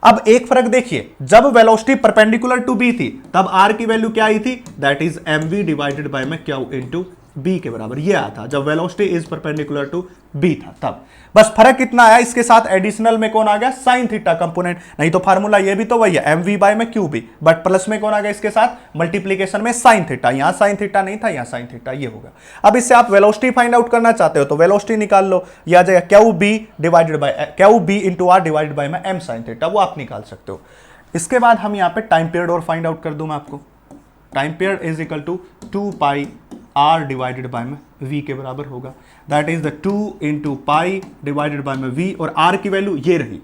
अब एक फर्क देखिए, जब वेलोसिटी परपेंडिकुलर टू बी थी तब आर की वैल्यू क्या आई थी, that is m v divided by में क्यू इंटू बी के बराबर, ये आया था जब velocity is perpendicular to B था तब। बस फर्क कितना आया, इसके साथ एडिशनल में कौन आ गया, साइन थीटा कंपोनेंट, नहीं तो फार्मूला ये भी तो वही है एम वी बाय में क्यू बी, बट प्लस में कौन आ गया इसके साथ मल्टीप्लीकेशन में साइन थीटा, यहां साइन थीटा नहीं था यहां साइन थीटा, ये होगा। अब इससे आप वेलोसिटी फाइंड आउट करना चाहते हो तो वेलोसिटी निकाल लो, ये आ जाएगा q B divided by q B into r divided by में एम साइन थीटा, वो आप निकाल सकते हो। इसके बाद हम यहाँ पे टाइम पीरियड और फाइंड आउट कर दूं मैं आपको, time period is equal to 2 pi r divided by में वी के बराबर होगा, that is the 2 into pi divided by में वी, और आर की वैल्यू ये रही,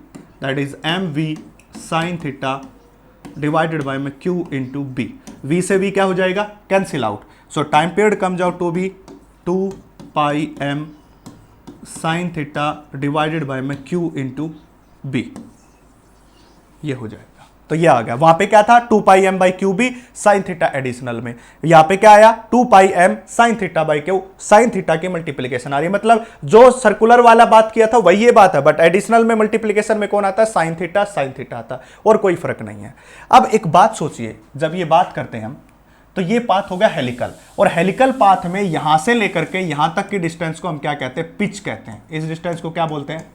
that is m v sine theta divided by में क्यू इंटू बी, वी से वी क्या हो जाएगा, cancel out, so time period comes out to B 2 pi M sine theta divided by में क्यू इंटू बी, ये हो जाएगा। तो ये आ गया, वहां पे क्या था 2 pi M by Q B sine theta additional में, यहां पे क्या आया 2 pi M sine theta by Q, sine theta की मल्टीप्लीकेशन आ रही है, मतलब जो सर्कुलर वाला बात किया था वही ये बात है, बट एडिशनल में मल्टीप्लीकेशन में कौन आता है, साइन थीटा आता है, और कोई फर्क नहीं है। अब एक बात सोचिए, जब ये बात करते हैं हम तो ये पाथ हो गया हेलिकल, और हेलिकल पाथ में यहां से लेकर के यहां तक की डिस्टेंस को हम क्या कहते हैं, पिच कहते हैं, इस डिस्टेंस को क्या बोलते हैं,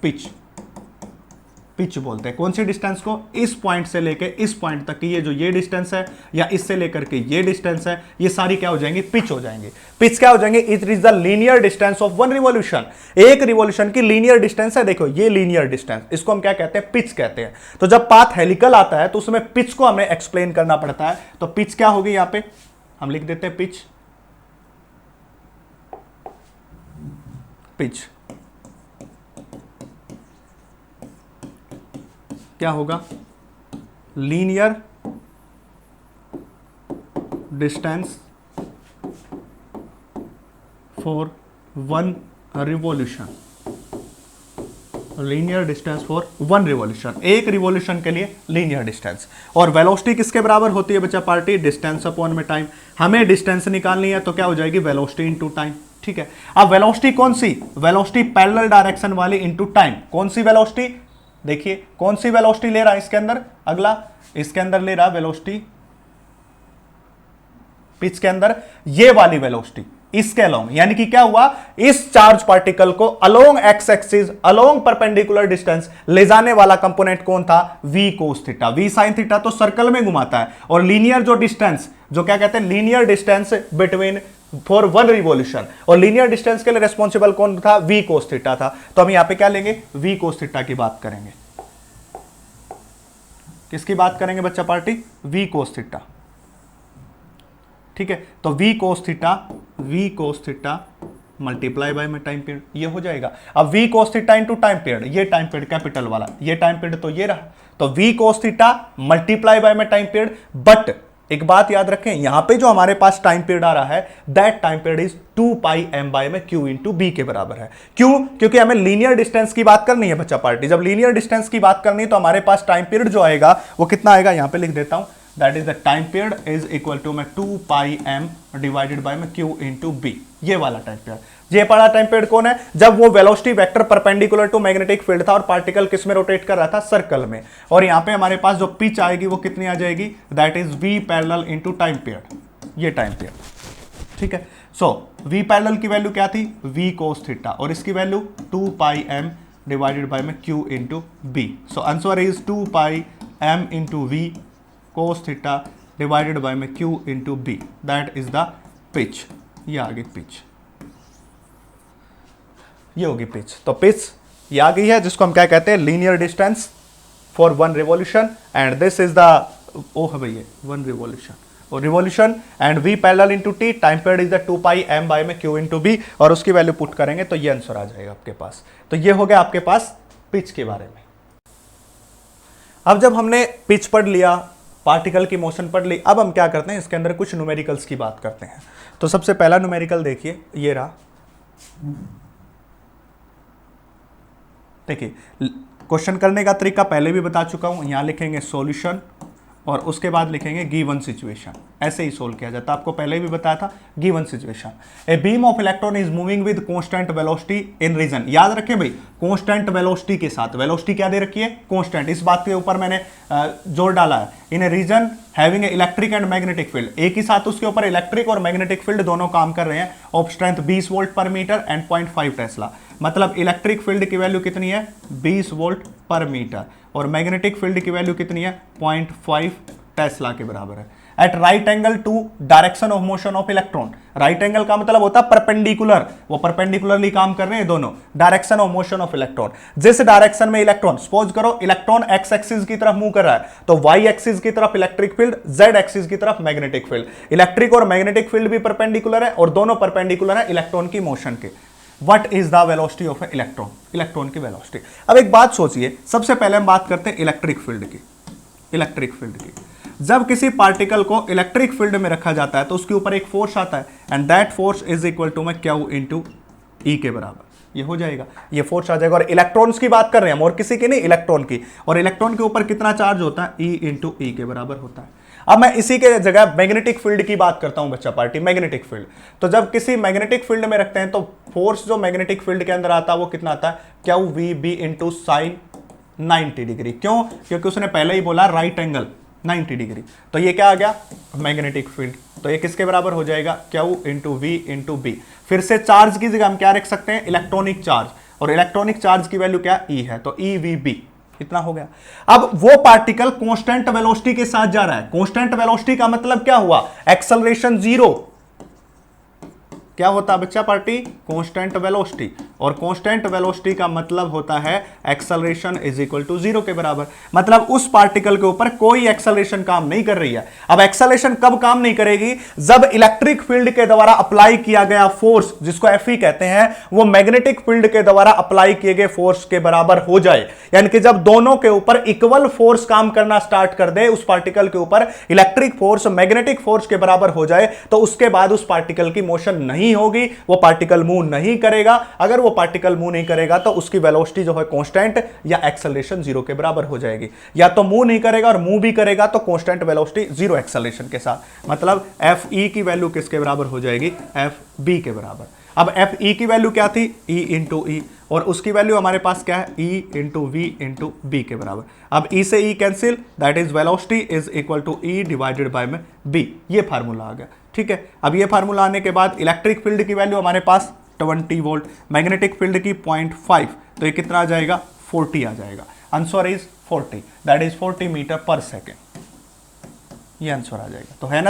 पिच बोलते हैं। कौन सी डिस्टेंस को, इस पॉइंट से लेके इस पॉइंट तक की ये जो ये डिस्टेंस है या इससे लेकर के ये डिस्टेंस है, ये सारी क्या हो जाएंगी, पिच हो जाएंगे। पिच क्या हो जाएंगे, it is the linear distance of one revolution, एक रिवॉल्यूशन की लीनियर डिस्टेंस है, देखो ये लीनियर डिस्टेंस, इसको हम क्या कहते हैं, पिच कहते हैं। तो जब पाथ हेलिकल आता है तो उसमें पिच को हमें एक्सप्लेन करना पड़ता है, तो पिच क्या होगी, यहां पे हम लिख देते हैं पिच, क्या होगा, linear distance for one revolution, linear distance for one revolution, एक रिवॉल्यूशन के लिए लीनियर डिस्टेंस। और वेलोसिटी किसके बराबर होती है बच्चा पार्टी, डिस्टेंस अपॉन में टाइम, हमें डिस्टेंस निकालनी है तो क्या हो जाएगी, वेलोसिटी इनटू टाइम, ठीक है। अब वेलोसिटी कौन सी, वेलोसिटी पैरेलल डायरेक्शन वाली इनटू टाइम, कौन सी वेलोसिटी, देखिए कौन सी वेलोसिटी ले रहा है इसके अंदर, अगला इसके अंदर ले रहा वेलोसिटी, पिच के अंदर ये वाली वेलोसिटी इसके अलोंग, यानी कि क्या हुआ, इस चार्ज पार्टिकल को along x axis along perpendicular distance ले जाने वाला कंपोनेंट कौन था, v cos theta, v sine theta तो सर्कल में घुमाता है, और लीनियर जो डिस्टेंस, जो क्या कहते हैं linear distance between for one revolution, और लीनियर डिस्टेंस के लिए रेस्पॉन्सिबल कौन था, v कोस थीटा था। तो हम यहां पे क्या लेंगे, v कोस थीटा की बात करेंगे, किसकी बात करेंगे बच्चा पार्टी, v कोस थीटा, ठीक है। तो v cos theta multiply by में टाइम पीरियड, ये हो जाएगा। अब v cos theta into time period, ये टाइम पीरियड कैपिटल वाला, ये टाइम पीरियड तो ये रहा, तो v cos theta multiply by में टाइम पीरियड, बट एक बात याद रखें, यहां पे जो हमारे पास टाइम पीरियड आ रहा है, that time period is 2 pi m by में क्यू इंटू बी के बराबर है। क्यों, क्योंकि हमें लीनियर डिस्टेंस की बात करनी है बच्चा पार्टी, जब लीनियर डिस्टेंस की बात करनी है तो हमारे पास टाइम पीरियड जो आएगा वो कितना आएगा, यहां पे लिख देता हूं, that is the time period is equal to में 2 पाई एम डिवाइडेड बाय में क्यू इंटू बी, ये वाला टाइम पीरियड। ये पड़ा टाइम पीरियड कौन है, जब वो velocity vector perpendicular to magnetic field था और पार्टिकल किस में रोटेट कर रहा था, सर्कल में, और यहां पे हमारे पास जो पिच आएगी वो कितनी आ जाएगी, that is v parallel into time period, ये टाइम पीरियड, ठीक है। सो v पैरेलल की वैल्यू क्या थी, v कोस थीटा, और इसकी value 2 pi m divided by में q into B, so answer is 2 pi m into v cos theta divided by में q into B, that is the pitch, ये आ गई पिच, ये होगी पिच। तो पिच ये आ गई है, जिसको हम क्या कहते हैं, linear distance for one revolution, and this is the, ओ है भैया वन रिवॉल्यूशन, और revolution and v parallel into t, time period is the 2 pi m by में q इंटू बी, और उसकी वैल्यू पुट करेंगे तो ये आंसर आ जाएगा आपके पास। तो ये हो गया आपके पास पिच के बारे में। अब जब हमने पिच पढ़ लिया, पार्टिकल की मोशन पढ़ ली, अब हम क्या करते हैं, इसके अंदर कुछ न्यूमेरिकल्स की बात करते हैं। तो सबसे पहला न्यूमेरिकल देखिए, ये रहा, देखिए क्वेश्चन करने का तरीका पहले भी बता चुका हूं, यहां लिखेंगे सॉल्यूशन और उसके बाद लिखेंगे गिवन सिचुएशन, ऐसे ही सोल्व किया जाता है, आपको पहले भी बताया था given situation. A beam of electron is moving with constant velocity in region, याद रखें भाई कांस्टेंट वेलोसिटी के साथ। वेलोसिटी क्या दे रखी है? कांस्टेंट। इस बात के ऊपर मैंने जोर डाला है। In a region having electric and magnetic field, एक ही साथ उसके ऊपर इलेक्ट्रिक और मैग्नेटिक फील्ड दोनों काम कर रहे हैं, ऑफ स्ट्रेंथ 20 वोल्ट पर मीटर एंड 0.5 टेस्ला। मतलब इलेक्ट्रिक फील्ड की वैल्यू कितनी है? 20 वोल्ट पर मीटर, और मैग्नेटिक फील्ड की वैल्यू कितनी है? 0.5 टेस्ला के बराबर है। At right angle to direction of motion of electron, right angle का मतलब होता है परपेंडिकुलर, वो परपेंडिकुलरली काम कर रहे हैं दोनों। Direction of motion of electron, जिस डायरेक्शन में इलेक्ट्रॉन, सपोज करो इलेक्ट्रॉन एक्स एक्सिस की तरफ मूव कर रहा है, तो वाई एक्सिस की तरफ इलेक्ट्रिक फील्ड, जेड एक्सिस की तरफ मैग्नेटिक फील्ड। इलेक्ट्रिक और मैग्नेटिक फील्ड भी परपेंडिकुलर है और दोनों परपेंडिकुलर है इलेक्ट्रॉन की मोशन के। What is the velocity of an electron? Electron की वेलोसिटी। अब एक बात सोचिए, सबसे पहले हम बात करते हैं इलेक्ट्रिक फील्ड की। इलेक्ट्रिक फील्ड की, जब किसी पार्टिकल को इलेक्ट्रिक फील्ड में रखा जाता है तो उसके ऊपर एक फोर्स आता है, and that force is equal to में क्यू इंटू ई के बराबर। ये हो जाएगा, ये फोर्स आ जाएगा। और इलेक्ट्रॉन्स की बात कर रहे हैं हम, और किसी की नहीं, इलेक्ट्रॉन की। और इलेक्ट्रॉन के ऊपर कितना चार्ज होता है? ई इंटू ई के बराबर होता है। अब मैं इसी के जगह मैग्नेटिक फील्ड की बात करता हूं बच्चा पार्टी। मैग्नेटिक फील्ड, तो जब किसी मैग्नेटिक फील्ड में रखते हैं तो फोर्स जो मैग्नेटिक फील्ड के अंदर आता है वो कितना आता है? Q v B into sine 90 degree. क्यों? क्योंकि उसने पहले ही बोला राइट एंगल 90 डिग्री। तो ये क्या आ गया? Magnetic field. तो ये किसके बराबर हो जाएगा? Q into v into B. फिर से चार्ज की जगह हम क्या रख सकते हैं? इलेक्ट्रॉनिक चार्ज, और इलेक्ट्रॉनिक चार्ज की वैल्यू क्या? ई है, तो ई वी बी। इतना हो गया। अब वो पार्टिकल कांस्टेंट वेलोसिटी के साथ जा रहा है। कांस्टेंट वेलोसिटी का मतलब क्या हुआ? Acceleration zero. क्या होता है बच्चा पार्टी? Constant velocity. और कांस्टेंट वेलोसिटी का मतलब होता है acceleration is equal to zero के बराबर। मतलब उस पार्टिकल के ऊपर कोई एक्सेलरेशन काम नहीं कर रही है। अब एक्सेलरेशन कब काम नहीं करेगी? जब इलेक्ट्रिक फील्ड के द्वारा अप्लाई किया गया फोर्स, जिसको एफई कहते हैं, वो मैग्नेटिक फील्ड के द्वारा अप्लाई किए गए फोर्स के बराबर हो जाए। यानी कि जब दोनों के ऊपर इक्वल फोर्स काम करना स्टार्ट कर दे, उस पार्टिकल के ऊपर इलेक्ट्रिक फोर्स मैग्नेटिक फोर्स के बराबर हो जाए, तो उसके बाद उस पार्टिकल की मोशन नहीं होगी, वो पार्टिकल मूव नहीं करेगा। अगर वो पार्टिकल मूव नहीं करेगा तो उसकी वेलोसिटी जो है कांस्टेंट या एक्सेलरेशन जीरो के बराबर हो जाएगी। या तो मूव नहीं करेगा, और मूव भी करेगा तो कांस्टेंट वेलोसिटी जीरो एक्सेलरेशन के साथ। मतलब एफ ई की वैल्यू किसके बराबर हो जाएगी? एफ बी के बराबर। अब एफ ई की वैल्यू क्या थी? ई इंटू ई, और उसकी वैल्यू हमारे पास क्या है? E into v into B के बराबर। अब ई से E cancel, that is velocity is equal to E divided by में बी। ये फार्मूला आ गया। ठीक है, अब ये फार्मूला आने के बाद इलेक्ट्रिक फील्ड की वैल्यू हमारे पास 20 वोल्ट, मैग्नेटिक फील्ड की 0.5, तो ये कितना आ जाएगा? 40 आ जाएगा। Answer is 40, that is 40 metre पर सेकेंड। ये आंसर आ जाएगा। तो है ना।